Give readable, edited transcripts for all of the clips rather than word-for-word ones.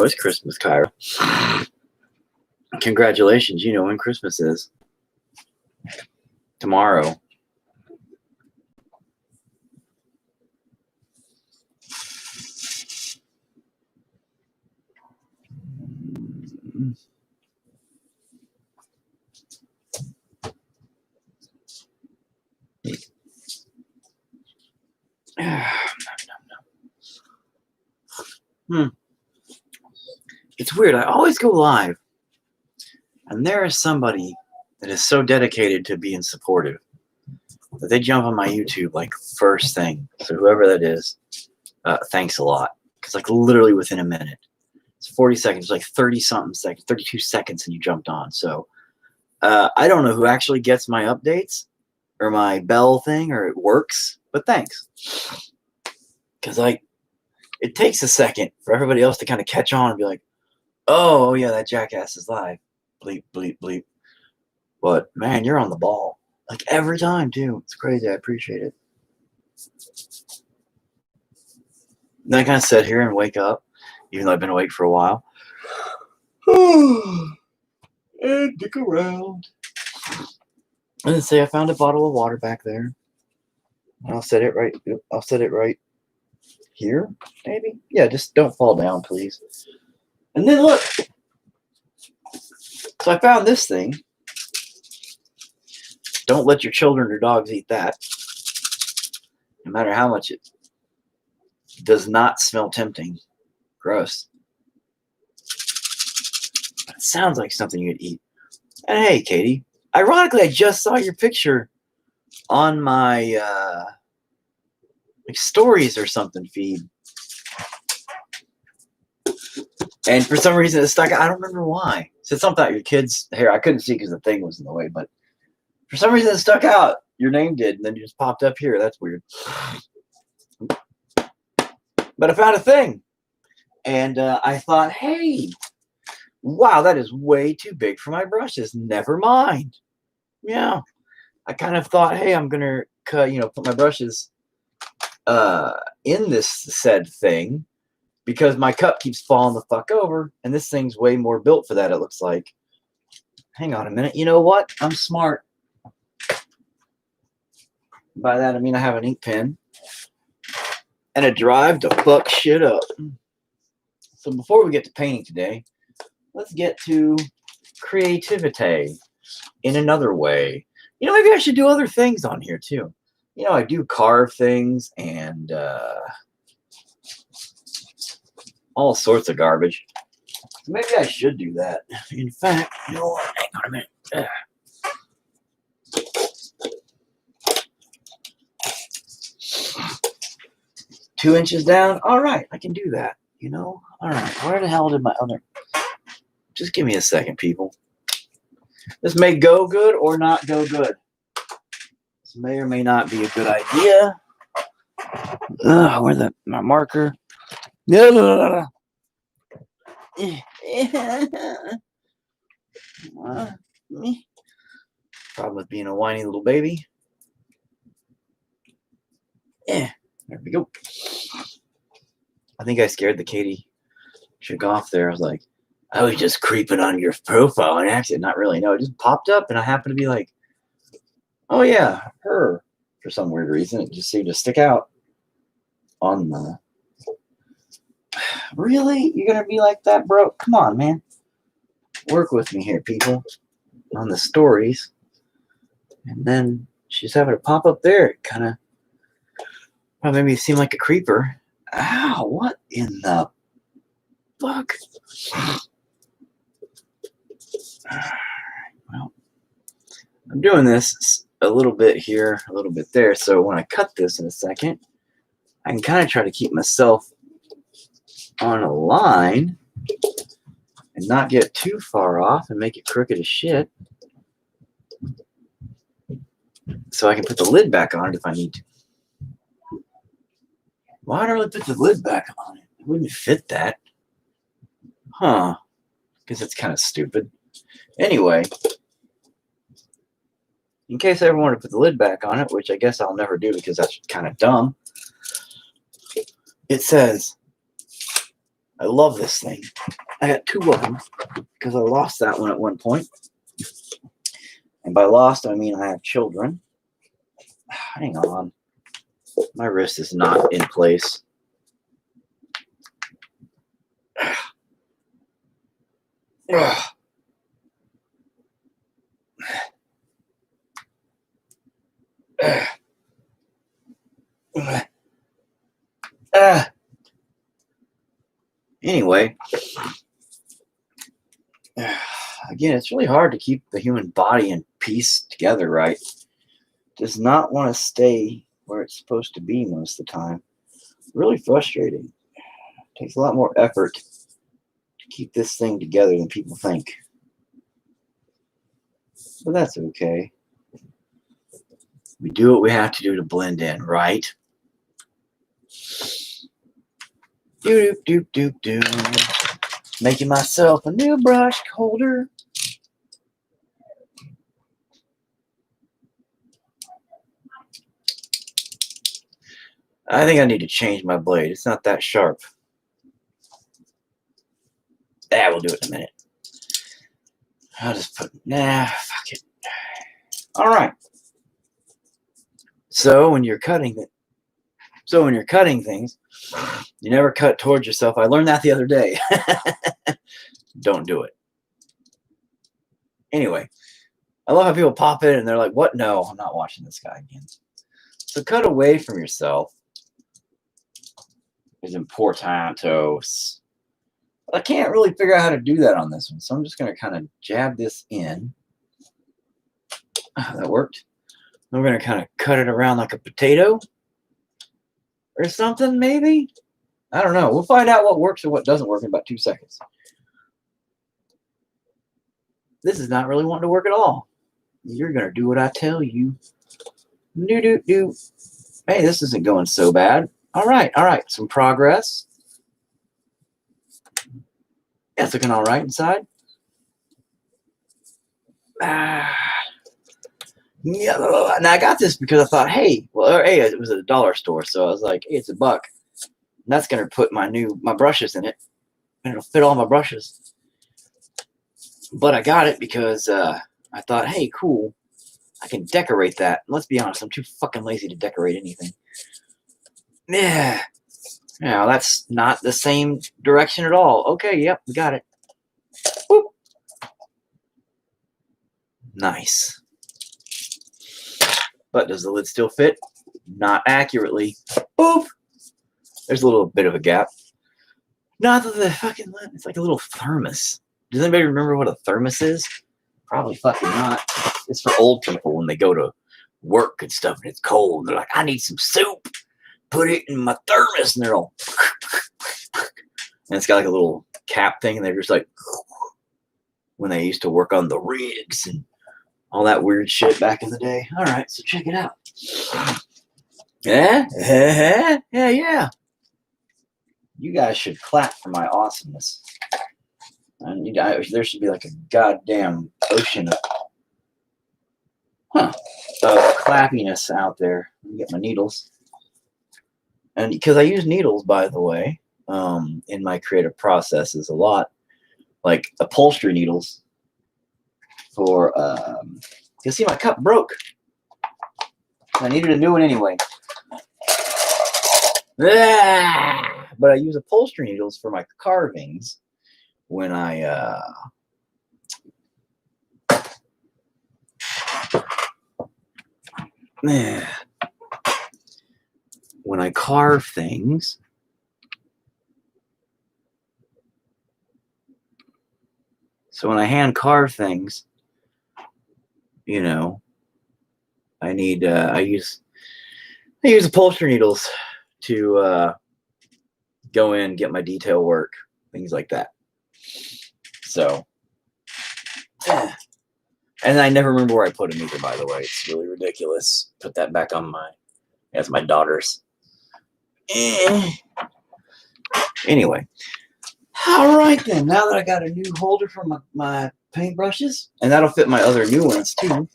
it's Christmas, Kyra. Congratulations. You know when Christmas is. Tomorrow. It's weird. I always go live, and there is somebody that is so dedicated to being supportive that they jump on my YouTube like first thing. So whoever that is, thanks a lot. Because like literally within a minute, it's 40 seconds, like 30 something seconds, 32 seconds, and you jumped on. So I don't know who actually gets my updates or my bell thing or it works, but thanks. Because like it takes a second for everybody else to kind of catch on and be like, oh yeah, that jackass is live. Bleep, bleep, bleep. But man, you're on the ball. Like every time too. It's crazy. I appreciate it. Then I kind of sit here and wake up, even though I've been awake for a while. And dick around. And then say I found a bottle of water back there. I'll set it right. I'll set it right here, maybe. Yeah, just don't fall down, please. And then look. So I found this thing. Don't let your children or dogs eat that. No matter how much it does not smell tempting. Gross. But it sounds like something you'd eat. And hey, Katie. Ironically, I just saw your picture on my like stories or something feed. And for some reason it stuck out. I don't remember why. It said something about your kids' hair. I couldn't see because the thing was in the way, but for some reason it stuck out. Your name did, and then you just popped up here. That's weird. But I found a thing. And I thought, hey, wow, that is way too big for my brushes. Never mind. Yeah. I kind of thought, hey, I'm going to put my brushes in this said thing because my cup keeps falling the fuck over, and this thing's way more built for that, it looks like. Hang on a minute. You know what? I'm smart. By that, I mean I have an ink pen and a drive to fuck shit up. So before we get to painting today, let's get to creativity in another way. You know, maybe I should do other things on here too. You know, I do carve things and all sorts of garbage. So maybe I should do that. In fact, you know what? Hang on a minute. 2 inches down. All right, I can do that. You know? All right. Where the hell did my other... Just give me a second, people. This may go good or not go good. This may or may not be a good idea. Where's my marker? No. Problem with being a whiny little baby. There we go. I think I scared the Katie chick off there. I was like, I was just creeping on your profile and accident. Not really. No, it just popped up and I happened to be like, oh yeah, her. For some weird reason, it just seemed to stick out on the... Really? You're going to be like that, bro? Come on, man. Work with me here, people. On the stories. And then she's having to pop up there. It kind of made me seem like a creeper. Ow, what in the fuck? Well, I'm doing this a little bit here, a little bit there. So when I cut this in a second, I can kind of try to keep myself on a line and not get too far off and make it crooked as shit. So I can put the lid back on it if I need to. Why don't I really put the lid back on it? It wouldn't fit that. Huh. Because it's kind of stupid. Anyway, in case I ever want to put the lid back on it, which I guess I'll never do because that's kind of dumb, it says, I love this thing. I got 2 of them because I lost that one at one point. And by lost, I mean I have children. Hang on. My wrist is not in place. Anyway, again, it's really hard to keep the human body in peace together, right? Does not want to stay where it's supposed to be most of the time. Really frustrating. Takes a lot more effort to keep this thing together than people think. But that's okay. We do what we have to do to blend in, right? Doop doop doop doop. Making myself a new brush holder. I think I need to change my blade. It's not that sharp. We'll do it in a minute. I'll just put, fuck it. All right. So when you're cutting things, you never cut towards yourself. I learned that the other day. Don't do it. Anyway, I love how people pop in and they're like, what? No, I'm not watching this guy again. So cut away from yourself is importante. I can't really figure out how to do that on this one. So I'm just going to kind of jab this in. That worked. I'm going to kind of cut it around like a potato or something, maybe. I don't know. We'll find out what works or what doesn't work in about 2 seconds. This is not really wanting to work at all. You're going to do what I tell you. Do. Hey, this isn't going so bad. All right. Some progress. Yeah, it's looking all right inside. Yeah. Now I got this because I thought, hey, it was at a dollar store, so I was like, hey, it's $1. And that's gonna put my brushes in it, and it'll fit all my brushes. But I got it because I thought, hey, cool, I can decorate that. And let's be honest, I'm too fucking lazy to decorate anything. Yeah. Now that's not the same direction at all. Okay, yep, we got it. Boop. Nice. But does the lid still fit? Not accurately. Boop. There's a little bit of a gap. Not that the fucking lid, it's like a little thermos. Does anybody remember what a thermos is? Probably fucking not. It's for old people when they go to work and stuff and it's cold. They're like, I need some soup. Put it in my thermos, and they're all, and it's got like a little cap thing, and they're just like, when they used to work on the rigs and all that weird shit back in the day. All right, so check it out. Yeah. You guys should clap for my awesomeness. There should be like a goddamn ocean of clappiness out there. Let me get my needles. And because I use needles, by the way, in my creative processes a lot, like upholstery needles for, you see my cup broke. I needed a new one anyway. But I use upholstery needles for my carvings when I, when I carve things. So when I hand carve things, you know, I need I use upholstery needles to go in, get my detail work, things like that. So, and I never remember where I put them either, by the way. It's really ridiculous. Put that back on that's my daughter's. Anyway, all right then. Now that I got a new holder for my paintbrushes, and that'll fit my other new ones too,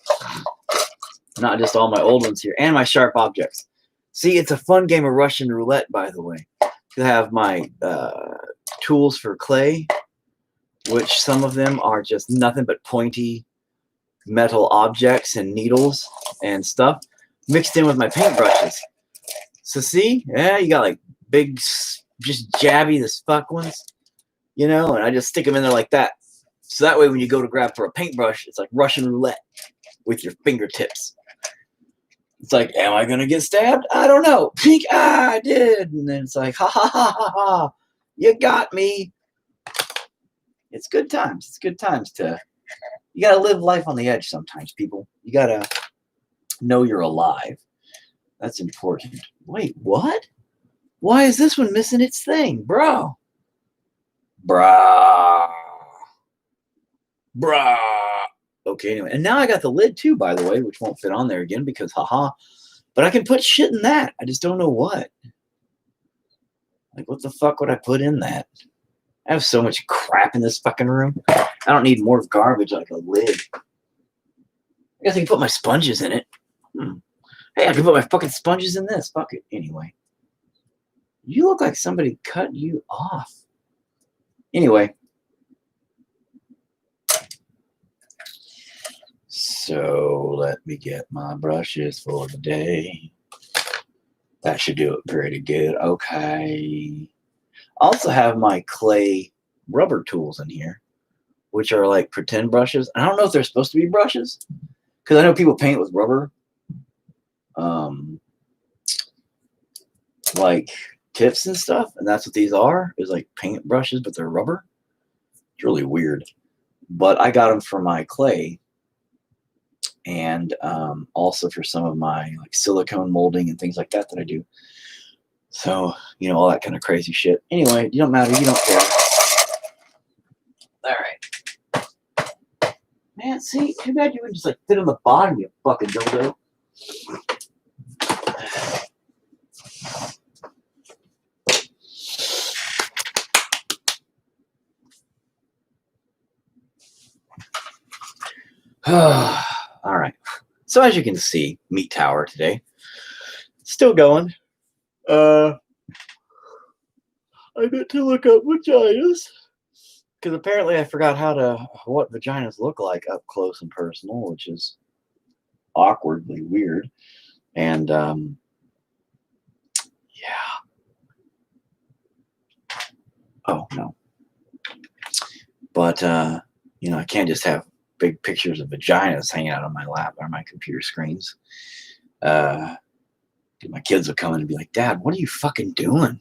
not just all my old ones here, and my sharp objects. See, it's a fun game of Russian roulette, by the way. I have my tools for clay, which some of them are just nothing but pointy metal objects and needles and stuff mixed in with my paintbrushes. So see, yeah, you got like big, just jabby as fuck ones, you know, and I just stick them in there like that. So that way when you go to grab for a paintbrush, it's like Russian roulette with your fingertips. It's like, am I going to get stabbed? I don't know. Pink, I did. And then it's like, ha, ha, ha, ha, ha. You got me. It's good times. It's good times you got to live life on the edge sometimes, people. You got to know you're alive. That's important. Wait, what? Why is this one missing its thing? Bro. Bruh. Okay, anyway. And now I got the lid too, by the way, which won't fit on there again because haha. But I can put shit in that. I just don't know what. Like, what the fuck would I put in that? I have so much crap in this fucking room. I don't need more garbage like a lid. I guess I can put my sponges in it. Hey, I can put my fucking sponges in this. Fuck it. Anyway. You look like somebody cut you off. Anyway. So let me get my brushes for the day. That should do it pretty good. Okay. I also have my clay rubber tools in here, which are like pretend brushes. I don't know if they're supposed to be brushes, because I know people paint with rubber, like tips and stuff, and that's what these are. Is like paint brushes, but they're rubber. It's really weird. But I got them for my clay, and also for some of my like silicone molding and things like that I do. So, you know, all that kind of crazy shit. Anyway, you don't matter. You don't care. All right. Man, see, too bad you would just like fit on the bottom, you fucking dildo. All right. So as you can see, Meat Tower today. Still going. I got to look up vaginas. Because apparently I forgot what vaginas look like up close and personal, which is awkwardly weird. And, yeah. Oh, no. But, you know, I can't just have big pictures of vaginas hanging out on my lap or my computer screens. My kids will come in and be like, Dad, what are you fucking doing?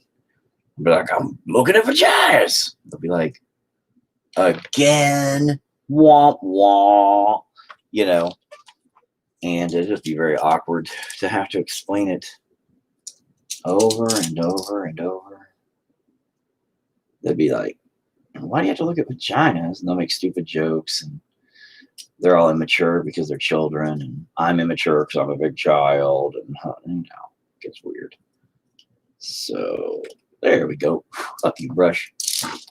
I'll be like, I'm looking at vaginas. They'll be like, again, womp womp, you know, and it'd just be very awkward to have to explain it over and over and over. They'd be like, why do you have to look at vaginas? And they'll make stupid jokes, and they're all immature because they're children, and I'm immature because I'm a big child, and you know, it gets weird. So there we go. Fuck you, brush,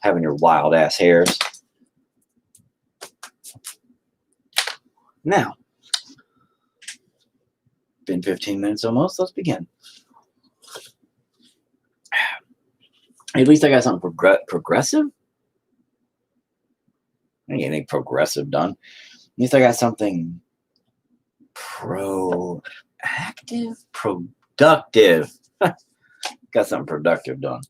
having your wild ass hairs. Now, been 15 minutes almost. Let's begin. At least I got something progressive. I ain't anything progressive done. At least I got something productive. Got something productive done.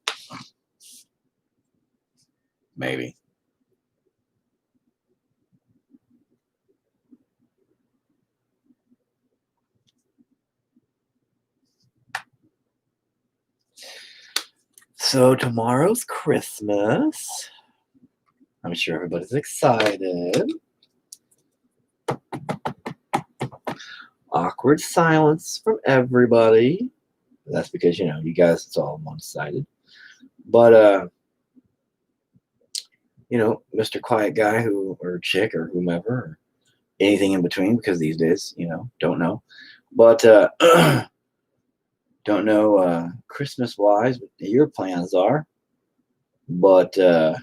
Maybe. So tomorrow's Christmas. I'm sure everybody's excited. Awkward silence from everybody. That's because, you know, you guys, it's all one-sided. But, you know, Mr. Quiet Guy or chick or whomever, or anything in between, because these days, you know, don't know. But, don't know Christmas-wise what your plans are. But, man,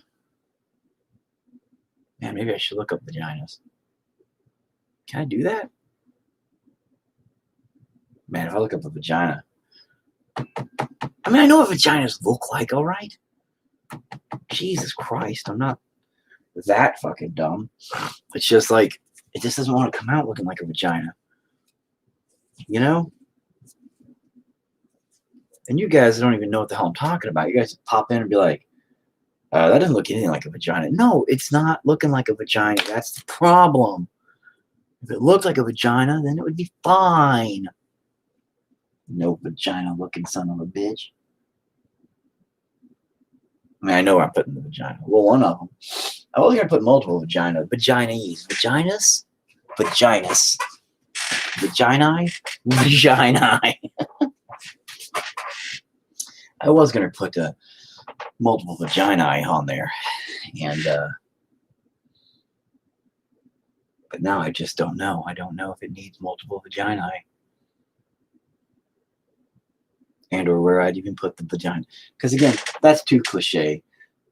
maybe I should look up vaginas. Can I do that? Man, if I look up a vagina, I mean, I know what vaginas look like, all right? Jesus Christ, I'm not that fucking dumb. It's just like, it just doesn't want to come out looking like a vagina. You know? And you guys don't even know what the hell I'm talking about. You guys pop in and be like, that doesn't look anything like a vagina. No, it's not looking like a vagina. That's the problem. If it looked like a vagina, then it would be fine. No vagina looking son of a bitch. I mean, I know where I'm putting the vagina. Well, one of them. I was going to put multiple vaginas. Vaginas. Vaginas? Vaginas. Vaginae? Vaginae. I was going to put multiple vaginae on there. And, but now I just don't know. I don't know if it needs multiple vaginae. And or where I'd even put the vagina. Because again, that's too cliche.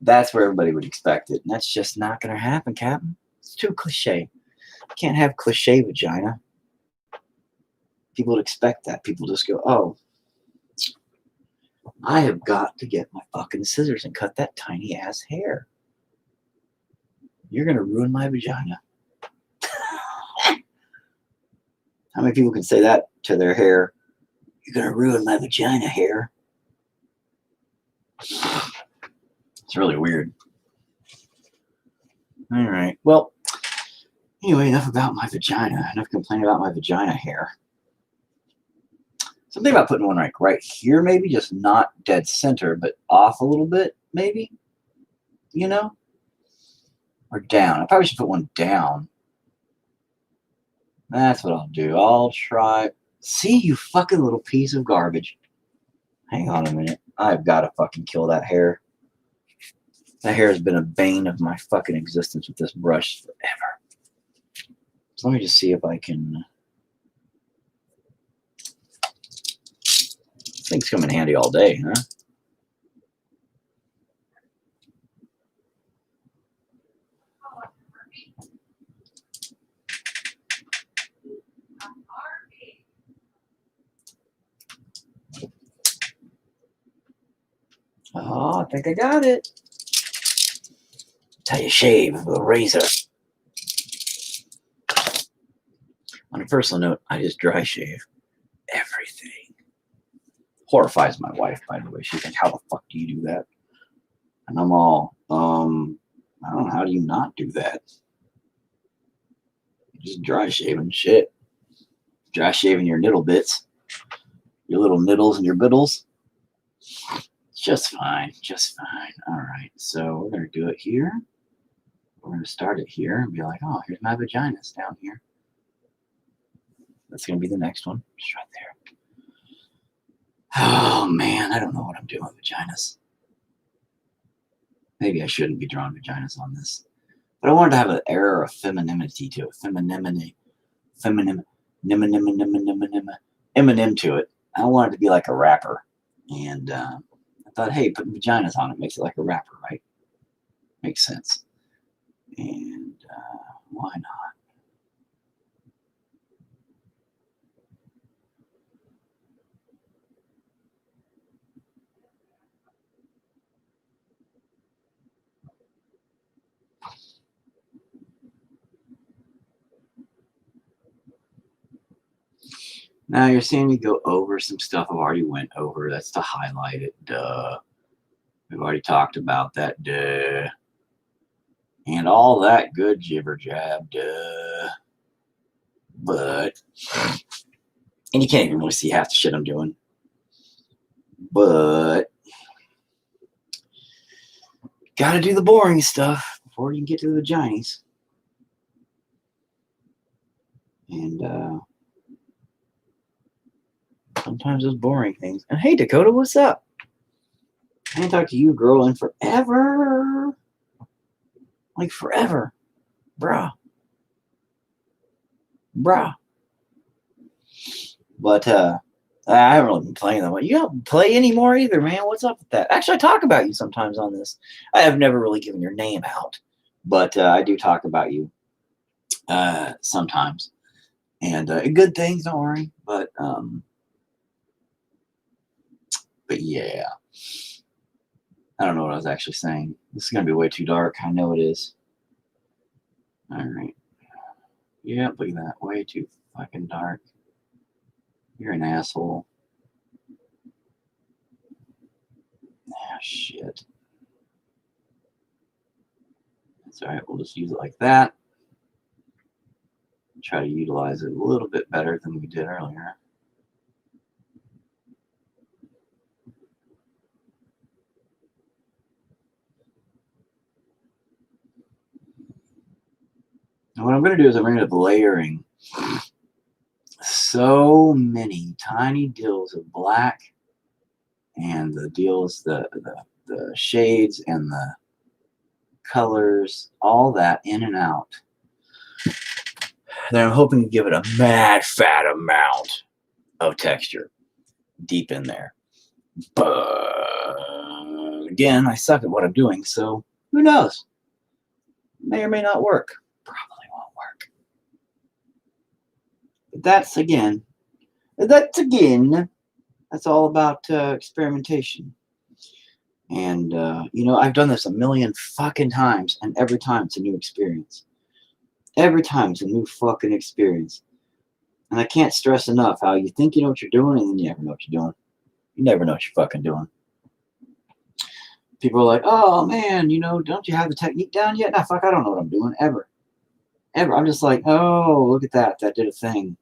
That's where everybody would expect it. And that's just not going to happen, Captain. It's too cliche. You can't have cliche vagina. People would expect that. People just go, oh, I have got to get my fucking scissors and cut that tiny ass hair. You're going to ruin my vagina. How many people can say that to their hair? You're going to ruin my vagina hair. It's really weird. All right. Well, anyway, enough about my vagina. Enough complaining about my vagina hair. Something about putting one like right here, maybe, just not dead center, but off a little bit, maybe. You know? Or down. I probably should put one down. That's what I'll do. I'll try. See, you fucking little piece of garbage. Hang on a minute. I've got to fucking kill that hair. That hair has been a bane of my fucking existence with this brush forever. So let me just see if I can. Things come in handy all day, huh? Oh, I think I got it. That's how you shave with a razor. On a personal note, I just dry shave everything. Horrifies my wife, by the way. She's like, how the fuck do you do that? And I'm all, I don't know, how do you not do that? Just dry shaving shit. Dry shaving your niddle bits. Your little niddles and your biddles. Just fine. Just fine. All right. So we're going to do it here. We're going to start it here and be like, oh, here's my vaginas down here. That's going to be the next one. Just right there. Oh, man. I don't know what I'm doing with vaginas. Maybe I shouldn't be drawing vaginas on this. But I wanted to have an air of femininity to it. Eminem to it. I wanted to be like a rapper. And I thought, hey, putting vaginas on it makes it like a rapper, right? Makes sense. And why not? Now you're seeing me go over some stuff I've already went over. That's to highlight it. Duh. We've already talked about that. Duh. And all that good jibber jab. Duh. But, and you can't even really see half the shit I'm doing. But, gotta do the boring stuff before you can get to the vaginas. And sometimes those boring things. And hey, Dakota, what's up? I ain't talked to you, girl, in forever. Like forever. Bruh. But I haven't really been playing that much. You don't play anymore either, man. What's up with that? Actually, I talk about you sometimes on this. I have never really given your name out, but I do talk about you sometimes. And good things, don't worry. But But yeah, I don't know what I was actually saying. This is going to be way too dark. I know it is. All right. Yep, look at that. Way too fucking dark. You're an asshole. Ah, shit. That's all right. We'll just use it like that. Try to utilize it a little bit better than we did earlier. And what I'm going to do is I'm going to end up layering so many tiny deals of black and the deals, the shades and the colors, all that in and out. Then I'm hoping to give it a mad fat amount of texture deep in there. But again, I suck at what I'm doing, so who knows? May or may not work. Probably won't work. But that's all about experimentation. And, you know, I've done this a million fucking times, and every time it's a new experience. Every time it's a new fucking experience. And I can't stress enough how you think you know what you're doing, and then you never know what you're doing. You never know what you're fucking doing. People are like, oh, man, you know, don't you have the technique down yet? Nah, fuck, I don't know what I'm doing, ever. Ever. I'm just like, oh, look at that. That did a thing.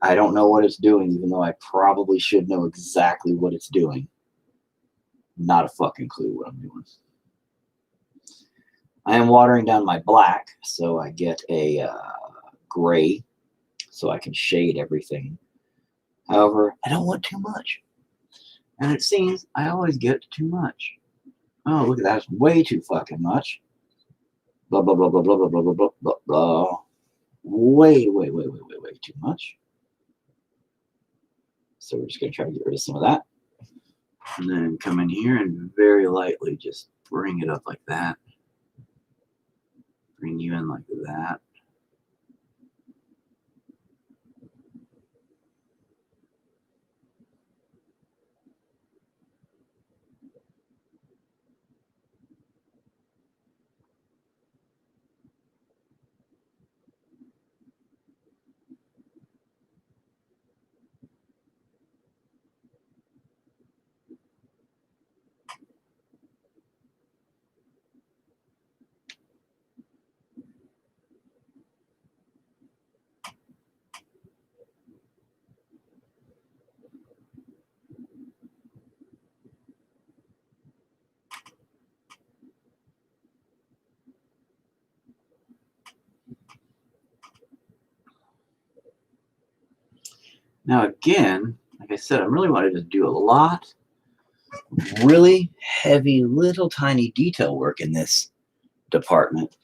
I don't know what it's doing, even though I probably should know exactly what it's doing. Not a fucking clue what I'm doing. I am watering down my black, so I get a gray, so I can shade everything. However, I don't want too much. And it seems I always get too much. Oh, look at that. It's way too fucking much. Blah, blah, blah, blah, blah, blah, blah, blah, blah, blah, blah. Way too much. So we're just going to try to get rid of some of that. And then come in here and very lightly just bring it up like that. Bring you in like that. Now again, like I said, I really wanted to do a lot of really heavy, little tiny detail work in this department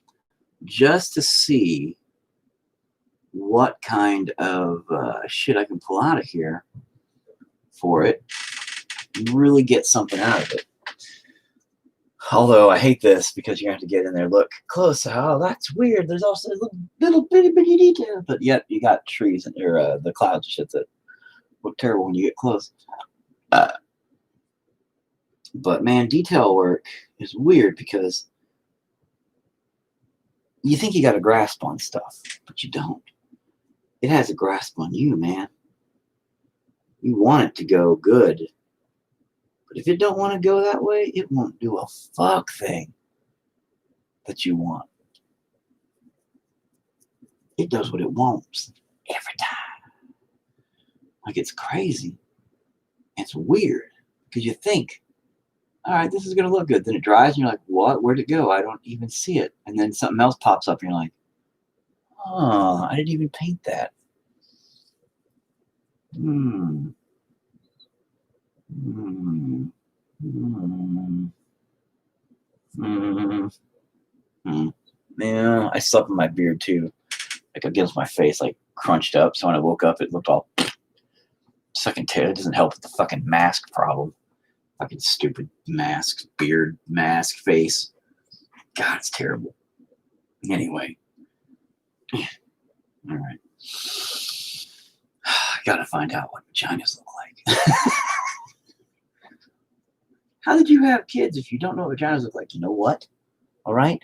just to see what kind of shit I can pull out of here for it and really get something out of it. Although I hate this because you have to get in there, look close. Oh, that's weird. There's also a little bitty detail, but yet you got trees and the clouds and shit that look terrible when you get close. But man, detail work is weird because you think you got a grasp on stuff, but you don't. It has a grasp on you, man. You want it to go good. But if it don't want to go that way, it won't do a fuck thing that you want. It does what it wants every time. Like, it's crazy. It's weird because you think, all right, this is going to look good. Then it dries and you're like, what? Where'd it go? I don't even see it. And then something else pops up and you're like, oh, I didn't even paint that. Yeah, I slept in my beard too, like against my face, like crunched up. So when I woke up, it looked all fucking terrible. It doesn't help with the fucking mask problem. Fucking stupid mask, beard, mask, face. God, it's terrible. Anyway, all right. I gotta find out what vaginas look like. How did you have kids if you don't know what vaginas look like? You know what? All right?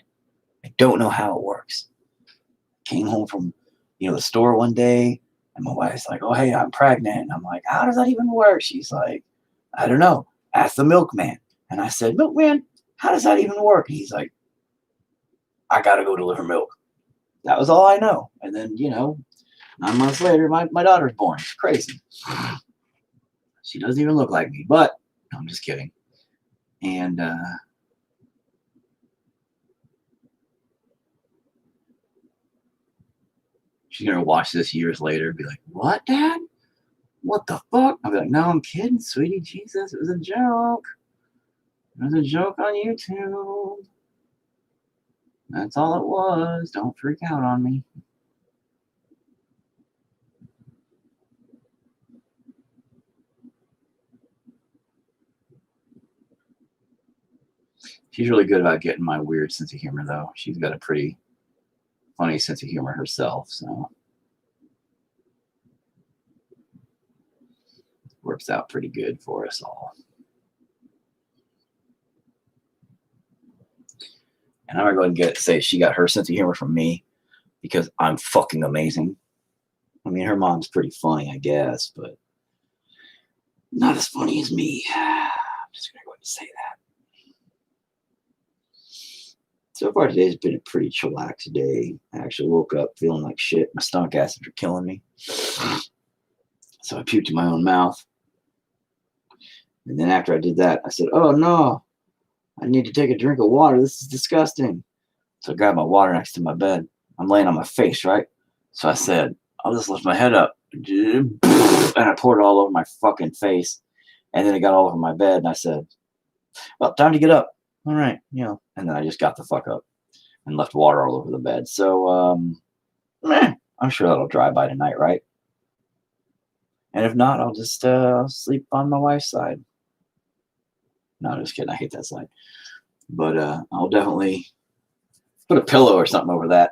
I don't know how it works. Came home from, the store one day, and my wife's like, oh, hey, I'm pregnant. And I'm like, how does that even work? She's like, I don't know. Ask the milkman. And I said, milkman, how does that even work? And he's like, I got to go deliver milk. That was all I know. And then, 9 months later, my daughter's born. It's crazy. She doesn't even look like me, but no, I'm just kidding. And she's going to watch this years later and be like, what, Dad? What the fuck? I'll be like, no, I'm kidding, sweetie. Jesus, it was a joke. It was a joke on YouTube. That's all it was. Don't freak out on me. She's really good about getting my weird sense of humor, though. She's got a pretty funny sense of humor herself, so works out pretty good for us all. And I'm going to go ahead and say she got her sense of humor from me because I'm fucking amazing. I mean, her mom's pretty funny, I guess, but not as funny as me. I'm just going to go ahead and say that. So far, today's been a pretty chillax day. I actually woke up feeling like shit. My stomach acids are killing me. So I puked in my own mouth. And then after I did that, I said, oh no, I need to take a drink of water. This is disgusting. So I grabbed my water next to my bed. I'm laying on my face, right? So I said, I'll just lift my head up. And I poured it all over my fucking face. And then it got all over my bed. And I said, well, time to get up. All right, And then I just got the fuck up and left water all over the bed. So, I'm sure that'll dry by tonight, right? And if not, I'll just sleep on my wife's side. No, I'm just kidding. I hate that slide. But I'll definitely put a pillow or something over that.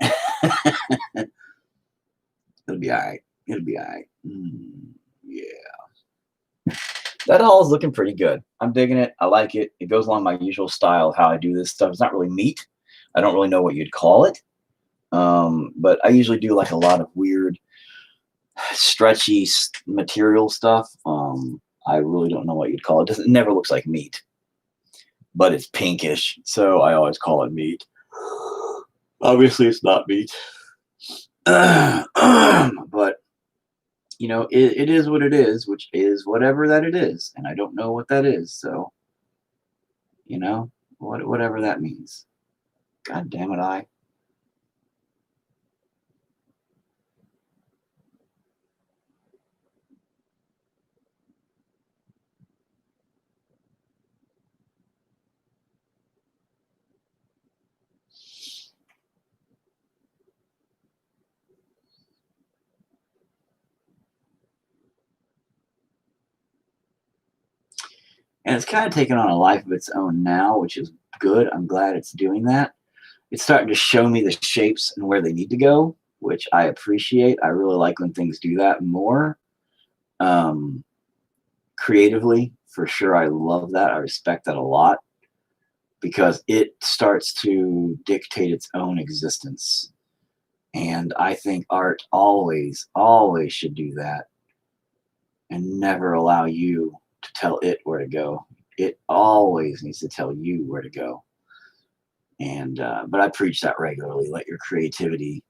It'll be all right. It'll be all right. Yeah. That all is looking pretty good. I'm digging it. I like it. It goes along my usual style of how I do this stuff. It's not really meat. I don't really know what you'd call it. But I usually do like a lot of weird, stretchy material stuff. I really don't know what you'd call it. It never looks like meat. But it's pinkish, so I always call it meat. Obviously, it's not meat. But, it is what it is, which is whatever that it is. And I don't know what that is, so, whatever that means. God damn it, And it's kind of taken on a life of its own now, which is good. I'm glad it's doing that. It's starting to show me the shapes and where they need to go, which I appreciate. I really like when things do that more. Creatively, for sure, I love that. I respect that a lot because it starts to dictate its own existence. And I think art always, always should do that and never allow you to tell it where to go. It always needs to tell you where to go. And but I preach that regularly. Let your creativity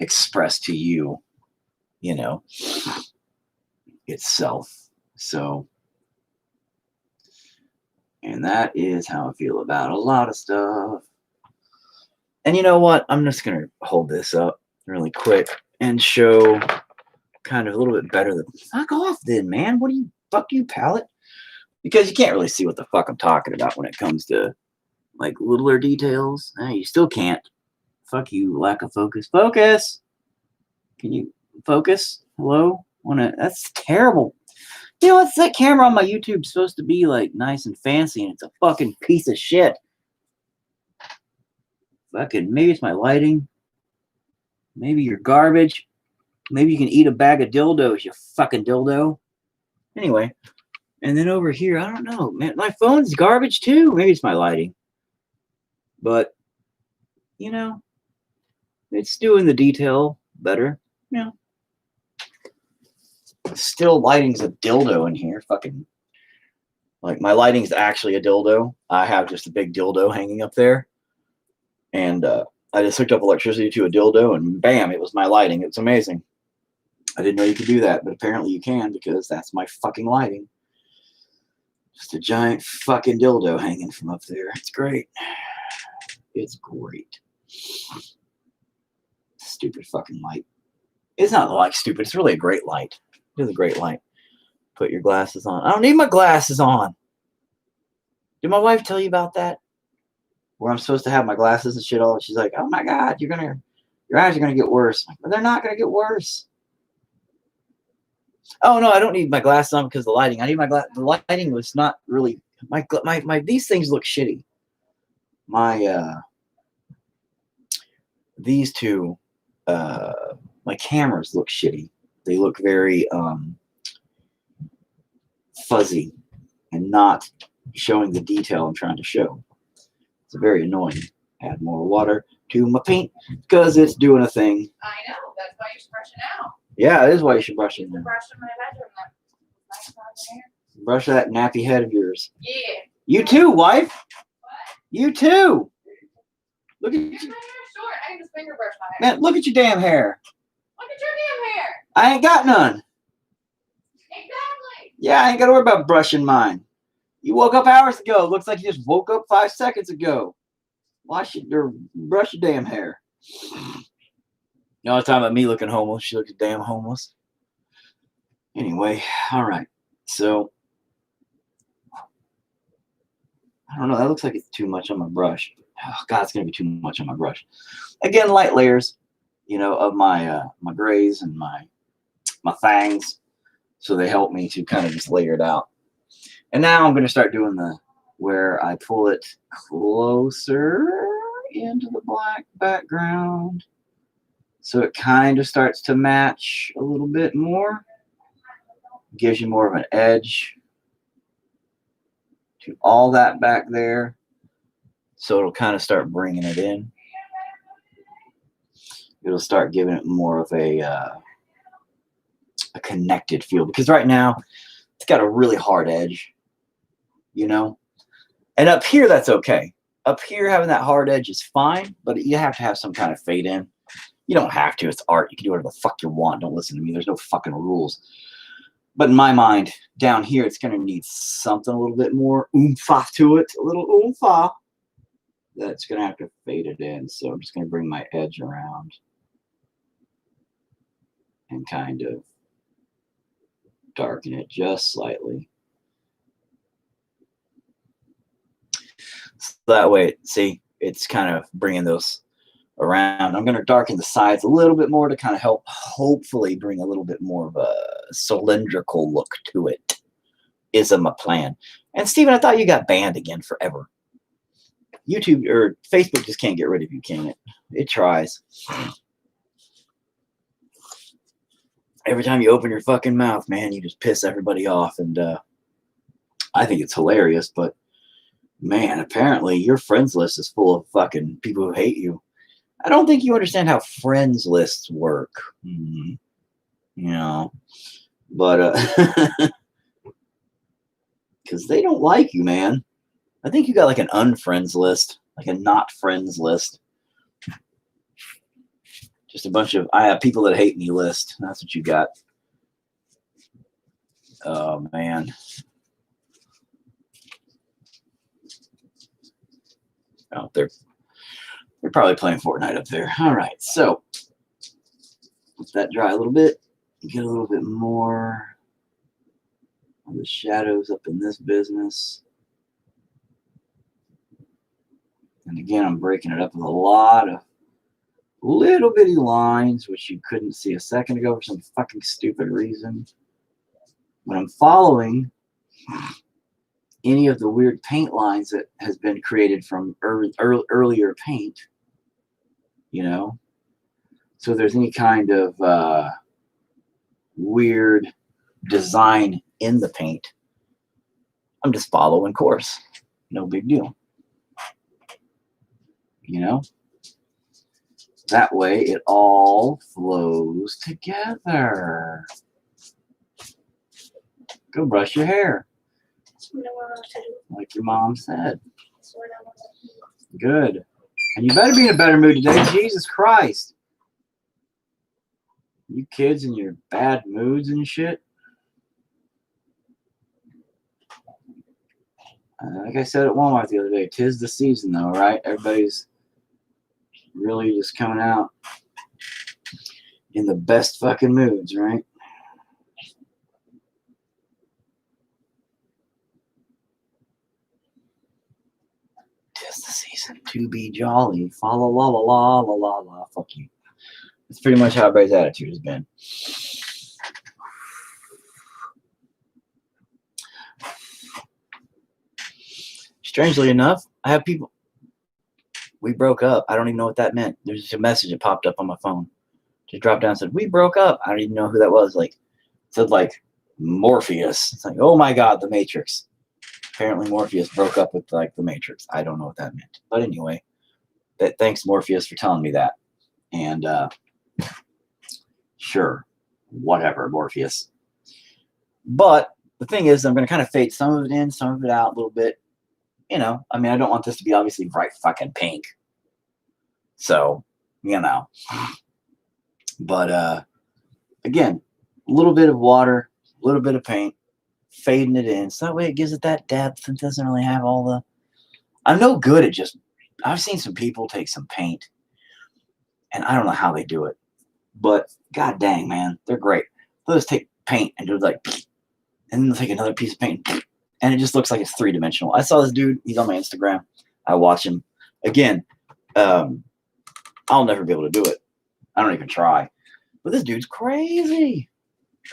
express to you, itself. So, and that is how I feel about a lot of stuff. And you know what? I'm just gonna hold this up really quick and show kind of a little bit better than fuck off then, man. What do you fuck you, palette? Because you can't really see what the fuck I'm talking about when it comes to like littler details. You still can't. Fuck you, lack of focus. Focus! Can you focus? Hello? That's terrible. It's that camera on my YouTube supposed to be like nice and fancy and it's a fucking piece of shit. Fucking, maybe it's my lighting. Maybe you're garbage. Maybe you can eat a bag of dildos, you fucking dildo. Anyway, And then over here, I don't know, man. My phone's garbage too. Maybe it's my lighting. But, you know, it's doing the detail better. You know. Still lighting's a dildo in here. Fucking, like, my lighting's actually a dildo. I have just a big dildo hanging up there. And I just hooked up electricity to a dildo and bam, it was my lighting. It's amazing. I didn't know you could do that, but apparently you can because that's my fucking lighting. Just a giant fucking dildo hanging from up there. It's great. It's great. Stupid fucking light. It's not like stupid. It's really a great light. It is a great light. Put your glasses on. I don't need my glasses on. Did my wife tell you about that? Where I'm supposed to have my glasses and shit all. She's like, oh my God, your eyes are gonna get worse. I'm like, but they're not gonna get worse. Oh no, I don't need my glasses on because of the lighting. I need my glass. The lighting was not really my these things look shitty. My these two my cameras look shitty. They look very fuzzy and not showing the detail I'm trying to show. It's very annoying. Add more water to my paint because it's doing a thing. I know. That's why you should brush it out. Yeah, it is why you should brush it. Brush in my bedroom. Brush that nappy head of yours. Yeah. You too, wife. What? You too. Look at you. My hair's short. I can just finger brush my hair. Man, look at your damn hair. Look at your damn hair. I ain't got none. Exactly. Yeah, I ain't got to worry about brushing mine. You woke up hours ago. Looks like you just woke up 5 seconds ago. Wash it or brush your damn hair. No, I'm talking about me looking homeless. She looks damn homeless. Anyway, all right. So, I don't know. That looks like it's too much on my brush. Oh, God, it's going to be too much on my brush. Again, light layers, you know, of my my grays and my fangs. So they help me to kind of just layer it out. And now I'm going to start doing the where I pull it closer into the black background. So it kind of starts to match a little bit more. Gives you more of an edge to all that back there. So it'll kind of start bringing it in. It'll start giving it more of a connected feel. Because right now, it's got a really hard edge, you know? And up here, that's okay. Up here, having that hard edge is fine, but you have to have some kind of fade in. You don't have to. It's art. You can do whatever the fuck you want. Don't listen to me. There's no fucking rules. But in my mind, down here, it's going to need something a little bit more oomph to it. A little oomph. That's going to have to fade it in. So I'm just going to bring my edge around and kind of darken it just slightly. So that way, see, it's kind of bringing those around. I'm going to darken the sides a little bit more to kind of help hopefully bring a little bit more of a cylindrical look to it is my plan. And Steven, I thought you got banned again forever. YouTube or Facebook just can't get rid of you, can it? It tries. Every time you open your fucking mouth, man, you just piss everybody off. And I think it's hilarious, but man, apparently your friends list is full of fucking people who hate you. I don't think you understand how friends lists work. You know, but because they don't like you, man. I think you got like an unfriends list, like a not friends list. Just a bunch of I have people that hate me list. That's what you got. Oh man. Oh, they're probably playing Fortnite up there. All right, so let that dry a little bit. Get a little bit more of the shadows up in this business. And again, I'm breaking it up with a lot of little bitty lines, which you couldn't see a second ago for some fucking stupid reason. When I'm following any of the weird paint lines that has been created from earlier paint, you know, so if there's any kind of weird design in the paint, I'm just following course. No big deal. You know? That way it all flows together. Go brush your hair. Like your mom said. Good. And you better be in a better mood today. Jesus Christ. You kids and your bad moods and shit. Like I said at Walmart the other day, 'tis the season though, right? Everybody's really just coming out in the best fucking moods, right? Tis the season to be jolly. Fa la la la la la la la. Fuck you. That's pretty much how everybody's attitude has been. Strangely enough, I have people. We broke up. I don't even know what that meant. There's just a message that popped up on my phone. Just dropped down and said, we broke up. I don't even know who that was. Like, it said like Morpheus. It's like, oh my God, the Matrix. Apparently Morpheus broke up with like the Matrix. I don't know what that meant. But anyway, thanks Morpheus for telling me that. And sure, whatever, Morpheus. But the thing is, I'm going to kind of fade some of it in, some of it out a little bit. You know, I mean, I don't want this to be obviously bright fucking pink. So, you know. But, again, a little bit of water, a little bit of paint, fading it in. So that way it gives it that depth and doesn't really have all the... I'm no good at just... I've seen some people take some paint, and I don't know how they do it. But, god dang, man, they're great. They'll just take paint and do like... And then they'll take another piece of paint and it just looks like it's three-dimensional. I saw this dude. He's on my Instagram. I watch him. Again, I'll never be able to do it. I don't even try. But this dude's crazy.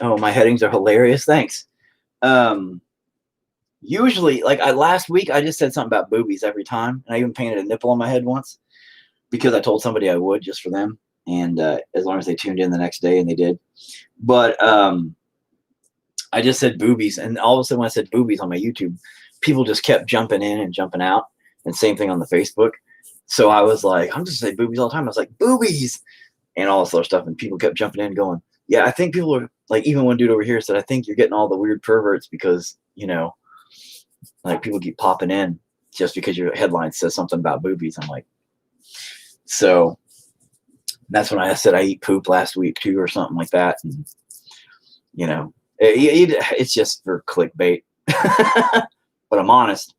Oh, my headings are hilarious. Thanks. Usually, like last week, I just said something about boobies every time. And I even painted a nipple on my head once because I told somebody I would just for them. And as long as they tuned in the next day, and they did. But I just said boobies, and all of a sudden when I said boobies on my YouTube, people just kept jumping in and jumping out, and same thing on the Facebook. So I was like, I'm just saying boobies all the time. I was like, boobies, and all this other stuff, and people kept jumping in going, yeah, I think people are, like, even one dude over here said, I think you're getting all the weird perverts because, you know, like people keep popping in just because your headline says something about boobies. I'm like, so that's when I said I eat poop last week too, or something like that. And, you know, it's just for clickbait, but I'm honest.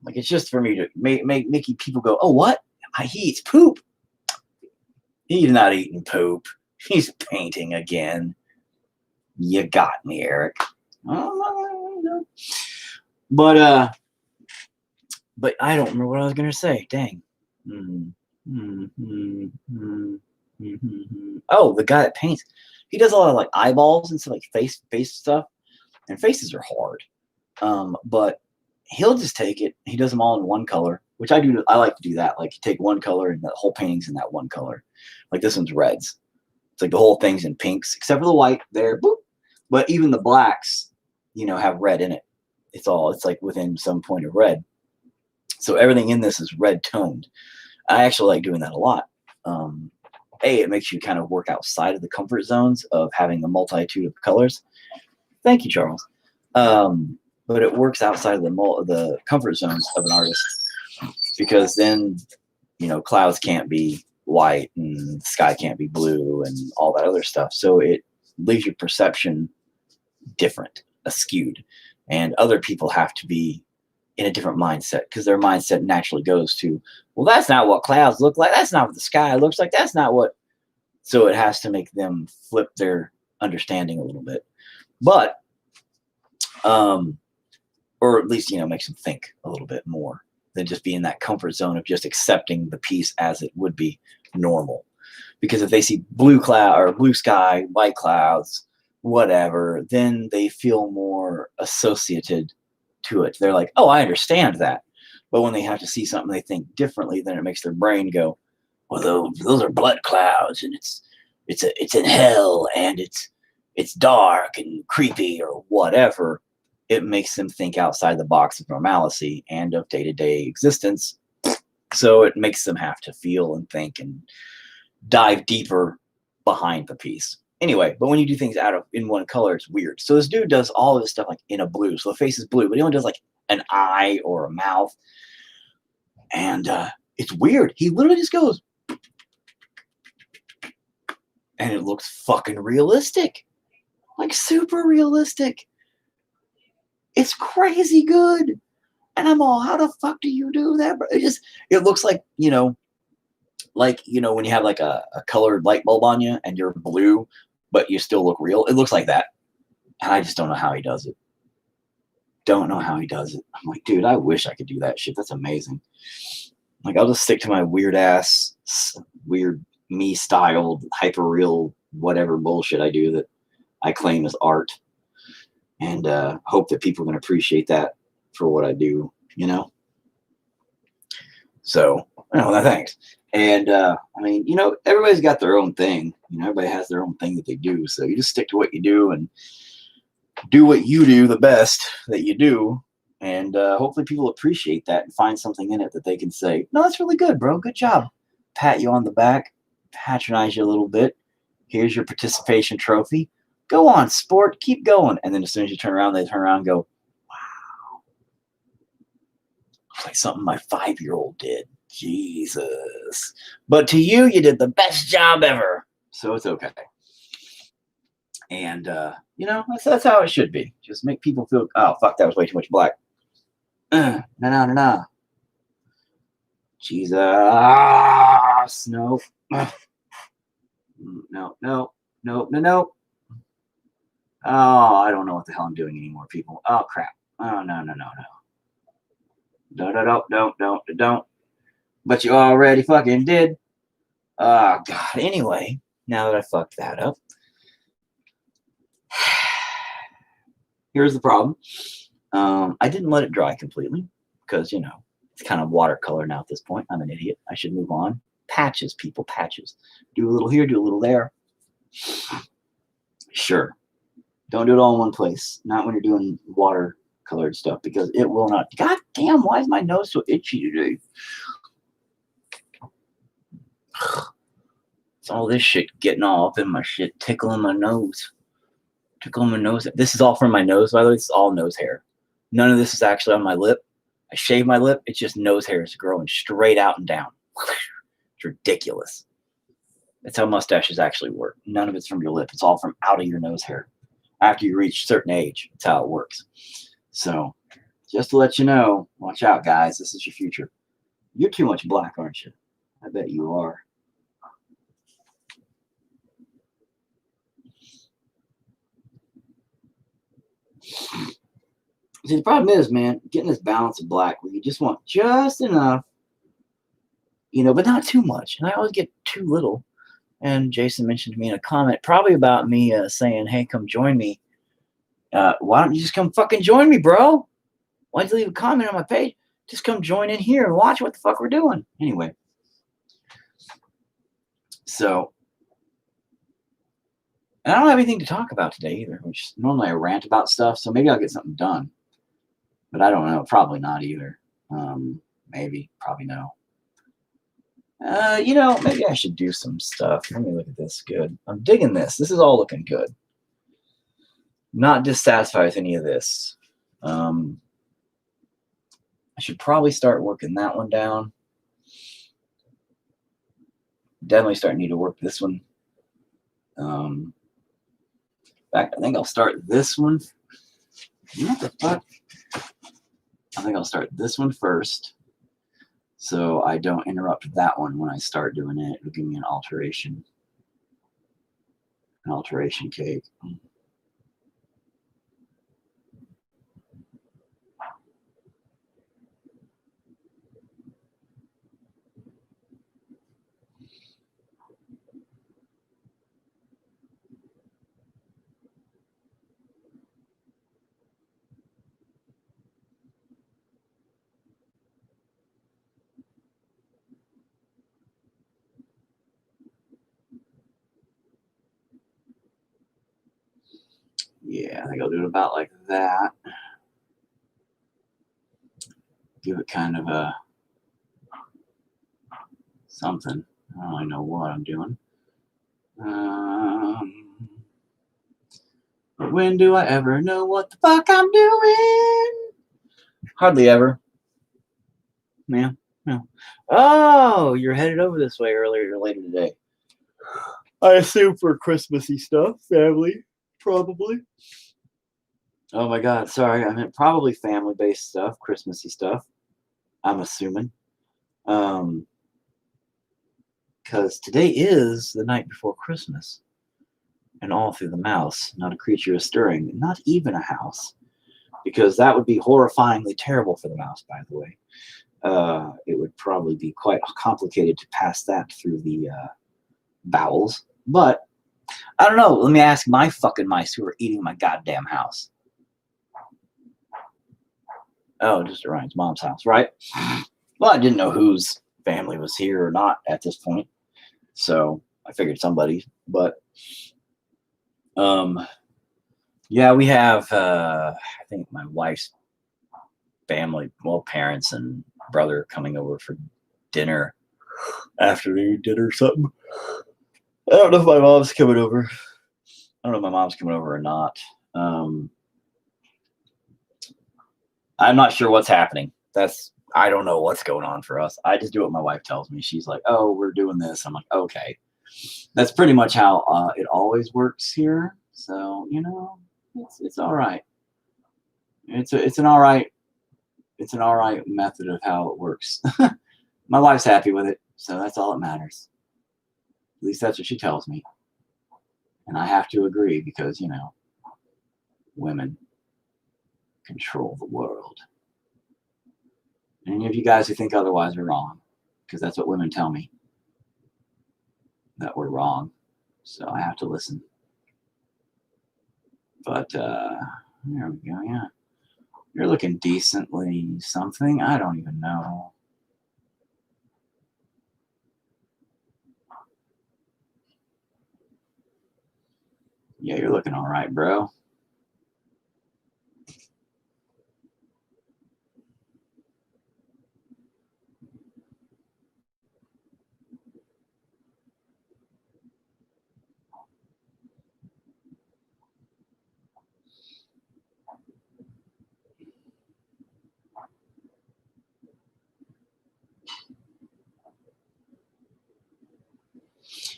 Like, it's just for me to make people go, oh, what? He eats poop. He's not eating poop. He's painting again. You got me, Eric. But I don't remember what I was gonna say. Dang. Oh, the guy that paints. He does a lot of like eyeballs and stuff, like face stuff, and faces are hard. But he'll just take it. He does them all in one color, which I do. I like to do that. Like, you take one color and the whole painting's in that one color. Like, this one's reds. It's like the whole thing's in pinks, except for the white there. Boop. But even the blacks, you know, have red in it. It's like within some point of red. So everything in this is red toned. I actually like doing that a lot. It makes you kind of work outside of the comfort zones of having a multitude of colors. Thank you, Charles. But it works outside of the comfort zones of an artist, because then, you know, clouds can't be white and the sky can't be blue and all that other stuff. So it leaves your perception different, askewed, and other people have to be in a different mindset, because their mindset naturally goes to, well, that's not what clouds look like. That's not what the sky looks like. That's not what. So it has to make them flip their understanding a little bit, but, or at least, you know, makes them think a little bit more than just be in that comfort zone of just accepting the piece as it would be normal. Because if they see blue cloud or blue sky, white clouds, whatever, then they feel more associated to it. They're like, oh, I understand that. But when they have to see something they think differently, then it makes their brain go, well, those are blood clouds, and it's in hell, and it's dark and creepy or whatever. it makes them think outside the box of normalcy and of day-to-day existence. So it makes them have to feel and think and dive deeper behind the piece. Anyway, but when you do things in one color, it's weird. So this dude does all of this stuff like in a blue. So the face is blue, but he only does like an eye or a mouth. And it's weird. He literally just goes, and it looks fucking realistic. Like super realistic. It's crazy good. And I'm all, how the fuck do you do that? It looks like, when you have like a colored light bulb on you and you're blue, but you still look real. It looks like that. And I just don't know how he does it. Don't know how he does it. I'm like, dude, I wish I could do that shit. That's amazing. Like, I'll just stick to my weird me styled, hyper real, whatever bullshit I do that I claim as art. And hope that people can appreciate that for what I do, So, thanks. And everybody's got their own thing. Everybody has their own thing that they do. So you just stick to what you do and do what you do the best that you do. And hopefully people appreciate that and find something in it that they can say, no, that's really good, bro. Good job. Pat you on the back, patronize you a little bit. Here's your participation trophy. Go on, sport. Keep going. And then as soon as you turn around, they turn around and go, wow. It's like something my 5-year-old did. Jesus. But to you, you did the best job ever. So it's okay. And, that's how it should be. Just make people feel, oh, fuck, that was way too much black. No. Jesus. No. No. Oh, I don't know what the hell I'm doing anymore, people. Oh, crap. Oh, no. Don't. But you already fucking did. Oh, God. Anyway, now that I fucked that up, here's the problem. I didn't let it dry completely because, it's kind of watercolor now at this point. I'm an idiot. I should move on. Patches, people, patches. Do a little here, do a little there. Sure. Don't do it all in one place. Not when you're doing watercolored stuff because it will not. God damn, why is my nose so itchy today? It's all this shit getting all up in my shit, tickling my nose. This is all from my nose, by the way. This is all nose hair. None of this is actually on my lip. I shave my lip. It's just nose hairs growing straight out and down. It's ridiculous. That's how mustaches actually work. None of it's from your lip. It's all from out of your nose hair. After you reach a certain age, that's how it works. So, just to let you know, watch out, guys. This is your future. You're too much black, aren't you? I bet you are. See, the problem is, man, getting this balance of black where you just want just enough, but not too much. And I always get too little. And Jason mentioned to me in a comment, probably about me saying, hey, come join me. Why don't you just come fucking join me, bro? Why don't you leave a comment on my page? Just come join in here and watch what the fuck we're doing. Anyway. So, and I don't have anything to talk about today either, which normally I rant about stuff, so maybe I'll get something done. But I don't know. Probably not either. Maybe. Probably no. Maybe I should do some stuff. Let me look at this. Good. I'm digging this. This is all looking good. Not dissatisfied with any of this. I should probably start working that one down. Definitely starting to need to work this one. In fact, I think I'll start this one. What the fuck? I think I'll start this one first. So I don't interrupt that one when I start doing it. It'll give me an alteration. An alteration cake. Yeah, I think I'll do it about like that. give it kind of a something. I don't really know what I'm doing. But when do I ever know what the fuck I'm doing? Hardly ever. Yeah. Oh, you're headed over this way earlier or later today. I assume for Christmassy stuff, family, probably. Oh my God, sorry. I meant probably family-based stuff, Christmassy stuff. I'm assuming. Because today is the night before Christmas. And all through the mouse, not a creature is stirring, not even a house. Because that would be horrifyingly terrible for the mouse, by the way. It would probably be quite complicated to pass that through the bowels. But, I don't know. Let me ask my fucking mice who are eating my goddamn house. Oh, just Orion's mom's house, right? Well, I didn't know whose family was here or not at this point. So, I figured somebody. But, yeah, we have, I think my wife's family, well, parents and brother coming over for dinner, afternoon dinner or something. I don't know if my mom's coming over. I don't know if my mom's coming over or not. I'm not sure what's happening. I don't know what's going on for us. I just do what my wife tells me. She's like, oh, we're doing this. I'm like, okay. That's pretty much how it always works here. So, you know, it's all right. It's an all right method of how it works. My wife's happy with it, so that's all that matters. At least that's what she tells me. And I have to agree because, you know, women control the world. Any of you guys who think otherwise are wrong, because that's what women tell me, that we're wrong. So I have to listen. But there we go, yeah. You're looking decently something. I don't even know. Yeah, you're looking all right, bro.